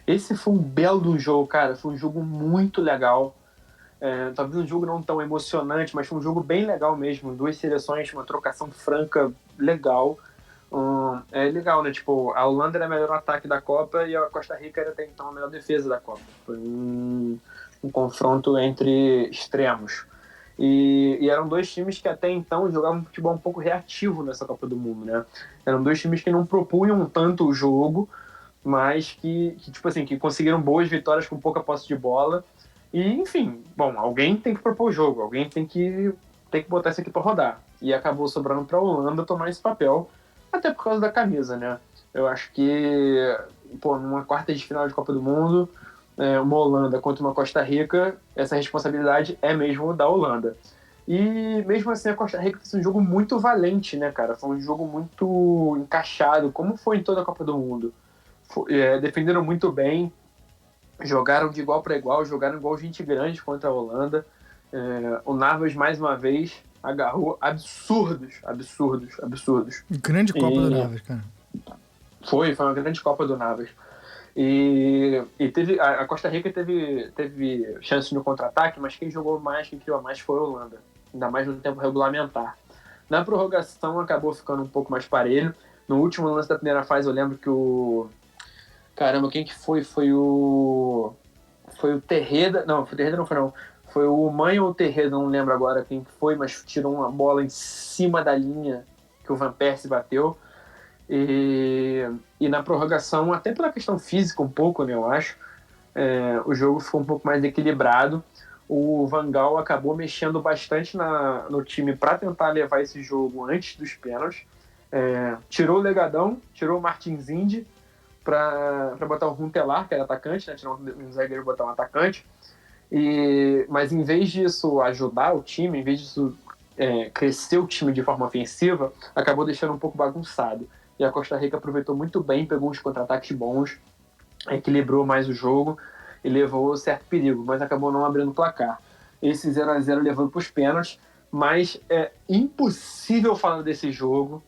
[SPEAKER 3] Esse foi um belo jogo, cara. Foi um jogo muito legal. Talvez um jogo não tão emocionante, mas foi um jogo bem legal mesmo. 2 seleções, uma trocação franca legal. É legal, né? Tipo, a Holanda era o melhor ataque da Copa e a Costa Rica era até então a melhor defesa da Copa. Foi um confronto entre extremos. E eram 2 times que até então jogavam futebol um pouco reativo nessa Copa do Mundo, né? Eram 2 times que não propunham tanto o jogo, mas que tipo assim, que conseguiram boas vitórias com pouca posse de bola. E, enfim, alguém tem que propor o jogo, alguém tem que botar isso aqui para rodar. E acabou sobrando para a Holanda tomar esse papel, até por causa da camisa, né? Eu acho que, numa 1/4 de final de Copa do Mundo, uma Holanda contra uma Costa Rica, essa responsabilidade é mesmo da Holanda. E mesmo assim a Costa Rica fez um jogo muito valente, né, cara? Foi um jogo muito encaixado, como foi em toda a Copa do Mundo. Defenderam muito bem, jogaram de igual para igual, jogaram igual gente grande contra a Holanda. O Navas, mais uma vez, agarrou absurdos.
[SPEAKER 2] Grande Copa do Navas, cara.
[SPEAKER 3] Foi uma grande Copa do Navas. E a Costa Rica teve chance no contra-ataque, mas quem jogou mais, quem criou mais foi a Holanda, ainda mais no tempo regulamentar. Na prorrogação acabou ficando um pouco mais parelho. No último lance da primeira fase eu lembro que quem que foi? Foi o Terreda. Não, o Terreda não foi não. Foi o Umanha ou o Terreda, não lembro agora quem foi, mas tirou uma bola em cima da linha que o Van Persie bateu. E na prorrogação, até pela questão física um pouco, né, eu acho, o jogo ficou um pouco mais equilibrado. O Van Gaal acabou mexendo bastante no time para tentar levar esse jogo antes dos pênaltis. Tirou o Legadão, tirou o Martins Indi para botar o Huntelaar, que era atacante, né, tirar o Zegger e botar um atacante. Mas em vez disso ajudar o time, em vez disso crescer o time de forma ofensiva, acabou deixando um pouco bagunçado. E a Costa Rica aproveitou muito bem, pegou uns contra-ataques bons, equilibrou mais o jogo e levou certo perigo, mas acabou não abrindo o placar. Esse 0-0 levou para os pênaltis, mas é impossível falar desse jogo.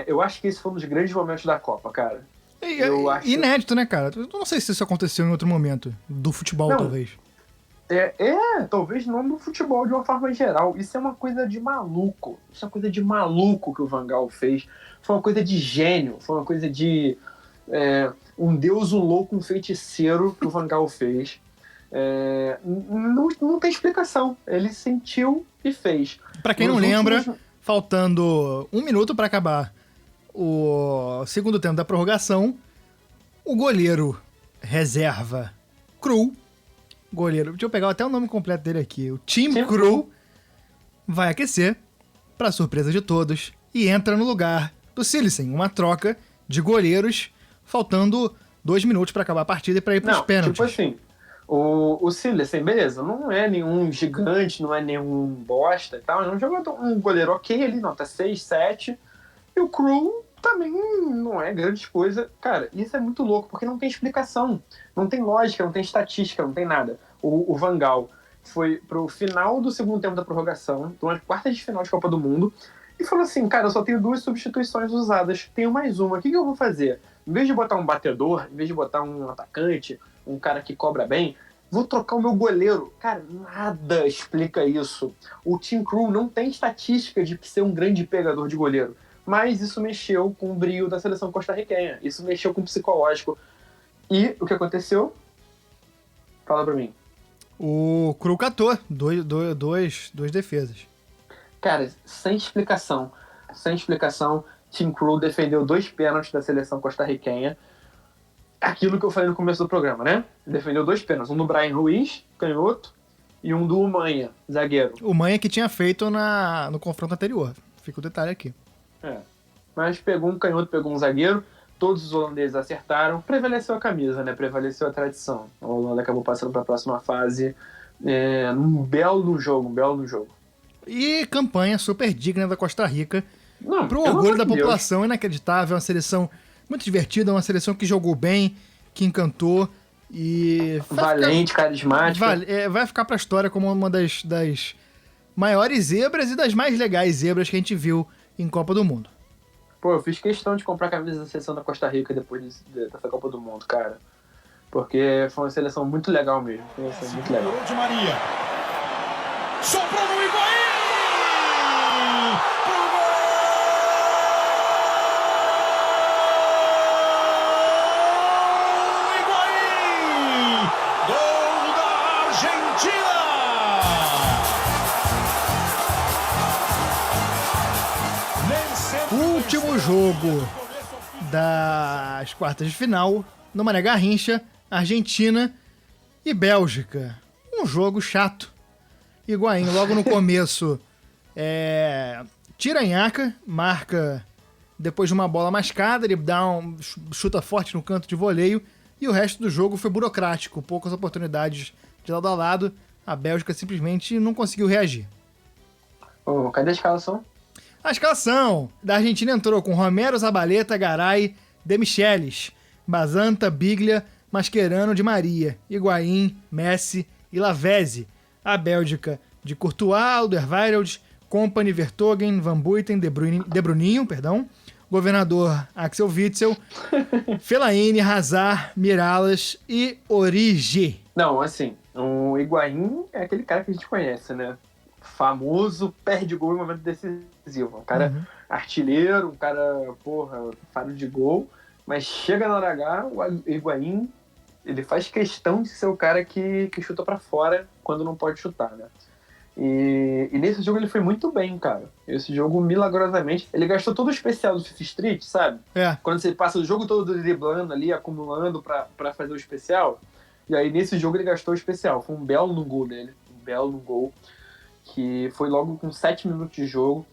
[SPEAKER 3] Eu acho que esse foi um dos grandes momentos da Copa, cara. Eu acho...
[SPEAKER 2] Inédito, né, cara? Eu não sei se isso aconteceu em outro momento do futebol,
[SPEAKER 3] Não.
[SPEAKER 2] talvez.
[SPEAKER 3] Talvez não no futebol de uma forma geral. Isso é uma coisa de maluco. Isso é uma coisa de maluco que o Van Gaal fez. Foi uma coisa de gênio. Foi uma coisa de um deus, um louco, um feiticeiro que o Van Gaal fez. Não tem explicação. Ele sentiu e fez.
[SPEAKER 2] Pra quem não lembra, faltando 1 minuto pra acabar o segundo tempo da prorrogação, o goleiro reserva Krul, goleiro, deixa eu pegar até o nome completo dele aqui, o Tim Krul, vai aquecer, pra surpresa de todos, e entra no lugar do Cillessen, uma troca de goleiros, faltando 2 minutos pra acabar a partida e pra ir pros pênaltis.
[SPEAKER 3] Tipo assim, o Cillessen, beleza, não é nenhum gigante, não é nenhum bosta e tal, é um goleiro ok ali, nota 6, 7, e o Krul também não é grande coisa. Cara, isso é muito louco, porque não tem explicação, não tem lógica, não tem estatística, não tem nada. O Van Gaal foi pro final do segundo tempo da prorrogação, uma quarta de final de Copa do Mundo, e falou assim, cara, eu só tenho 2 substituições usadas, tenho mais uma, o que eu vou fazer? Em vez de botar um batedor, em vez de botar um atacante, um cara que cobra bem, vou trocar o meu goleiro. Cara, nada explica isso. O Tim Krul não tem estatística de ser um grande pegador de goleiro. Mas isso mexeu com o brio da seleção costarriquenha. Isso mexeu com o psicológico. E o que aconteceu? Fala pra mim.
[SPEAKER 2] O Krul catou dois defesas.
[SPEAKER 3] Cara, sem explicação. Sem explicação. Tim Krul defendeu 2 pênaltis da seleção costarriquenha. Aquilo que eu falei no começo do programa, né? Defendeu 2 pênaltis. Um do Brian Ruiz, canhoto, e um do Umanha, zagueiro.
[SPEAKER 2] O Manha que tinha feito no confronto anterior. Fica o detalhe aqui.
[SPEAKER 3] Mas pegou um canhoto, pegou um zagueiro, todos os holandeses acertaram, prevaleceu a camisa, né? Prevaleceu a tradição. A Holanda acabou passando para a próxima fase num belo jogo.
[SPEAKER 2] E campanha super digna da Costa Rica.
[SPEAKER 3] Não,
[SPEAKER 2] Pro
[SPEAKER 3] pelo
[SPEAKER 2] orgulho
[SPEAKER 3] amor
[SPEAKER 2] da
[SPEAKER 3] de Deus.
[SPEAKER 2] população, inacreditável, uma seleção muito divertida, uma seleção que jogou bem, que encantou e...
[SPEAKER 3] Valente, carismática.
[SPEAKER 2] Vai ficar pra história como uma das maiores zebras e das mais legais zebras que a gente viu em Copa do Mundo.
[SPEAKER 3] Pô, eu fiz questão de comprar a camisa da seleção da Costa Rica depois dessa Copa do Mundo, cara. Porque foi uma seleção muito legal mesmo. Foi uma seleção muito legal.
[SPEAKER 7] De Maria. Sobrou no Higuaín! Pro gol! Higuaín! Gol da Argentina!
[SPEAKER 2] Último jogo das quartas de final, no Mané Garrincha, Argentina e Bélgica. Um jogo chato. Higuaín, logo no começo, tira a nhaca, marca depois de uma bola mascada, ele chuta forte no canto de voleio, e o resto do jogo foi burocrático, poucas oportunidades de lado a lado, a Bélgica simplesmente não conseguiu reagir.
[SPEAKER 3] Cadê a escalação?
[SPEAKER 2] A escalação da Argentina entrou com Romero, Zabaleta, Garay, De Michelis, Basanta, Biglia, Mascherano, Di Maria, Higuaín, Messi e Lavezzi. A Bélgica de Courtois, Alderweireld, Kompany, Vertonghen, Van Buiten, De Bruninho, Governador Axel Witsel, Fellaini, Hazard, Miralas e Origi.
[SPEAKER 3] Não, assim, o Higuaín é aquele cara que a gente conhece, né? Famoso, perde gol em momento decisivo. Um cara artilheiro, um cara, faro de gol, mas chega na hora H, o Higuaín, ele faz questão de ser o cara que chuta pra fora quando não pode chutar, né? E nesse jogo ele foi muito bem, cara. Esse jogo, milagrosamente, ele gastou todo o especial do FIFA Street, sabe? Quando você passa o jogo todo driblando ali, acumulando pra fazer o especial, e aí nesse jogo ele gastou o especial. Foi um belo no gol dele, que foi logo com 7 minutos de jogo.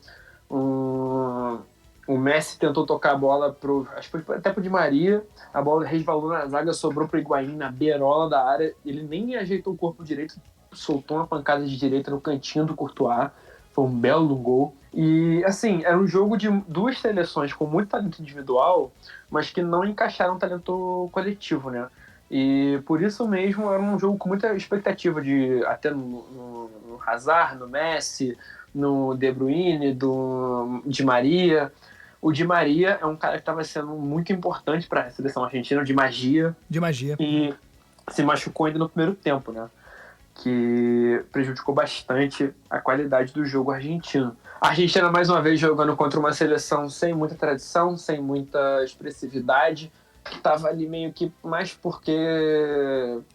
[SPEAKER 3] O Messi tentou tocar a bola acho que foi até pro Di Maria, a bola resvalou na zaga, sobrou pro Higuaín na beirola da área, ele nem ajeitou o corpo direito, soltou uma pancada de direita no cantinho do Courtois, foi um belo gol. E assim, era um jogo de 2 seleções com muito talento individual, mas que não encaixaram um talento coletivo, né? E por isso mesmo era um jogo com muita expectativa até no Hazard, no Messi, no De Bruyne, do Di Maria. O Di Maria é um cara que estava sendo muito importante para a seleção argentina, de magia,
[SPEAKER 2] De magia.
[SPEAKER 3] e se machucou ainda no primeiro tempo, né? Que prejudicou bastante a qualidade do jogo argentino. A Argentina, mais uma vez, jogando contra uma seleção sem muita tradição, sem muita expressividade, que estava ali meio que mais porque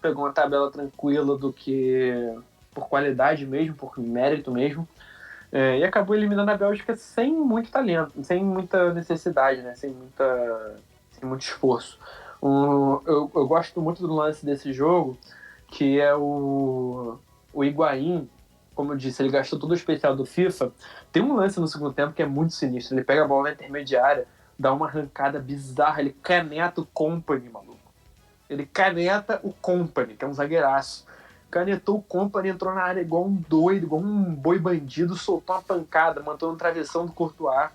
[SPEAKER 3] pegou uma tabela tranquila do que por qualidade mesmo, por mérito mesmo. E acabou eliminando a Bélgica sem muito talento, sem muita necessidade, né? Sem muito esforço. Eu gosto muito do lance desse jogo, que é o Higuaín. Como eu disse, ele gastou todo o especial do FIFA. Tem um lance no segundo tempo que é muito sinistro. Ele pega a bola na intermediária, dá uma arrancada bizarra, ele caneta o Kompany, maluco. Ele caneta o Kompany, que é um zagueiraço. Canetou o Kompany, entrou na área igual um doido, igual um boi bandido, soltou uma pancada, matou no travessão do Courtois,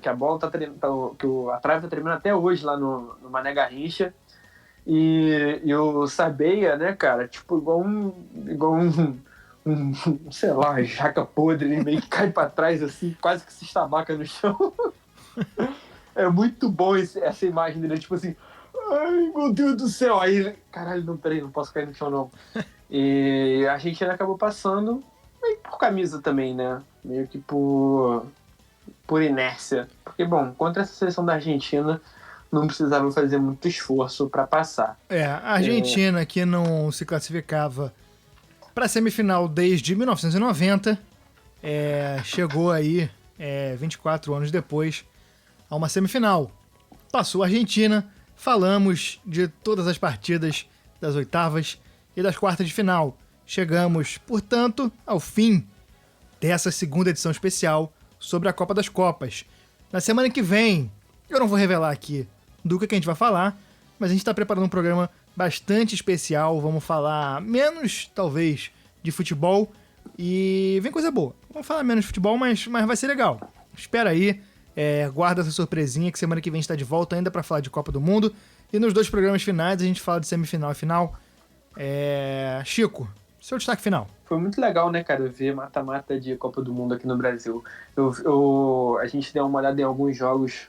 [SPEAKER 3] que a bola a trave tá tremendo até hoje lá no Mané Garrincha. E o Sabeia, né, cara, tipo, igual um sei lá, jaca podre, ele meio que cai pra trás assim, quase que se estabaca no chão. É muito bom essa imagem dele, tipo assim, ai meu Deus do céu, aí, caralho, não posso cair no chão não. E a Argentina acabou passando meio por camisa também, né, meio que por inércia, porque bom, contra essa seleção da Argentina não precisava fazer muito esforço para passar.
[SPEAKER 2] A Argentina que não se classificava para a semifinal desde 1990, chegou aí 24 anos depois a uma semifinal. Passou a Argentina, falamos de todas as partidas das oitavas e das quartas de final. Chegamos, portanto, ao fim dessa segunda edição especial sobre a Copa das Copas. Na semana que vem, eu não vou revelar aqui do que a gente vai falar, mas a gente está preparando um programa bastante especial. Vamos falar menos, talvez, de futebol e vem coisa boa. Vamos falar menos de futebol, mas vai ser legal. Espera aí, guarda essa surpresinha que semana que vem a gente está de volta ainda para falar de Copa do Mundo. E nos 2 programas finais a gente fala de semifinal e final. Chico, seu destaque final.
[SPEAKER 3] Foi muito legal, né, cara, ver mata-mata de Copa do Mundo aqui no Brasil. A gente deu uma olhada em alguns jogos,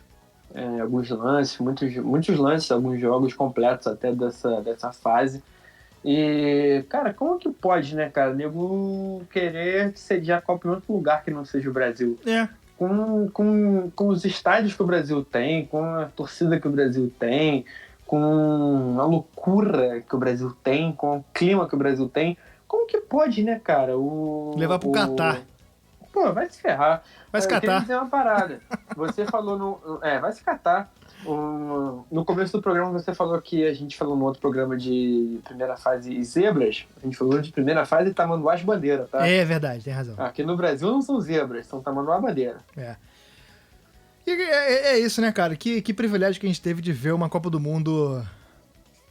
[SPEAKER 3] alguns lances, muitos lances, alguns jogos completos até dessa fase. E, cara, como que pode, né, cara, nego querer sediar a Copa em outro lugar que não seja o Brasil? Com os estádios que o Brasil tem, com a torcida que o Brasil tem, com a loucura que o Brasil tem, com o clima que o Brasil tem, como que pode, né, cara?
[SPEAKER 2] Levar pro Catar.
[SPEAKER 3] Pô, vai se ferrar.
[SPEAKER 2] Vai se
[SPEAKER 3] catar. Eu queria
[SPEAKER 2] catar.
[SPEAKER 3] dizer uma parada. Você falou vai se catar. No começo do programa você falou que a gente falou no outro programa de primeira fase e zebras. A gente falou de primeira fase e tamanduás bandeira, tá?
[SPEAKER 2] É verdade, tem razão.
[SPEAKER 3] Aqui no Brasil não são zebras, são tamanduá bandeira.
[SPEAKER 2] E é isso, né, cara? Que privilégio que a gente teve de ver uma Copa do Mundo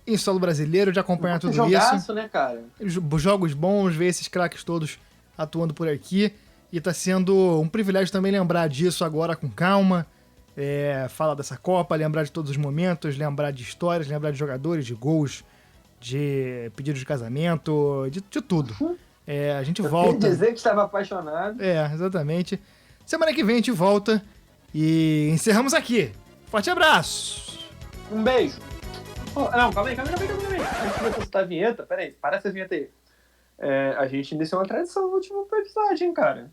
[SPEAKER 2] em solo brasileiro, de acompanhar tudo
[SPEAKER 3] jogaço,
[SPEAKER 2] isso.
[SPEAKER 3] Né, cara?
[SPEAKER 2] Jogos bons, ver esses craques todos atuando por aqui. E tá sendo um privilégio também lembrar disso agora com calma. Falar dessa Copa, lembrar de todos os momentos, lembrar de histórias, lembrar de jogadores, de gols, de pedidos de casamento, de tudo. A gente volta.
[SPEAKER 3] Quer dizer que estava apaixonado.
[SPEAKER 2] Exatamente. Semana que vem a gente volta e encerramos aqui. Forte abraço!
[SPEAKER 3] Um beijo! Não, calma aí. Antes de você citar a vinheta, peraí, para essa vinheta aí. A gente iniciou uma tradição no último episódio, hein, cara?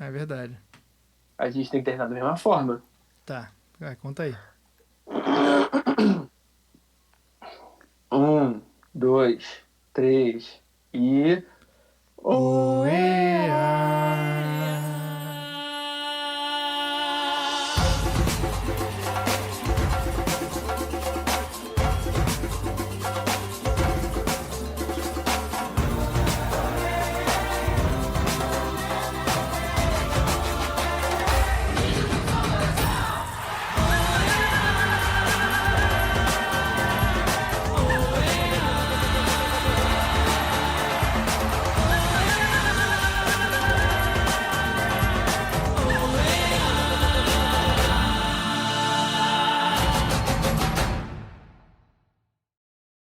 [SPEAKER 2] É verdade.
[SPEAKER 3] A gente tem que terminar da mesma forma.
[SPEAKER 2] Tá, conta aí.
[SPEAKER 3] 1, 2, 3 e...
[SPEAKER 2] Oea!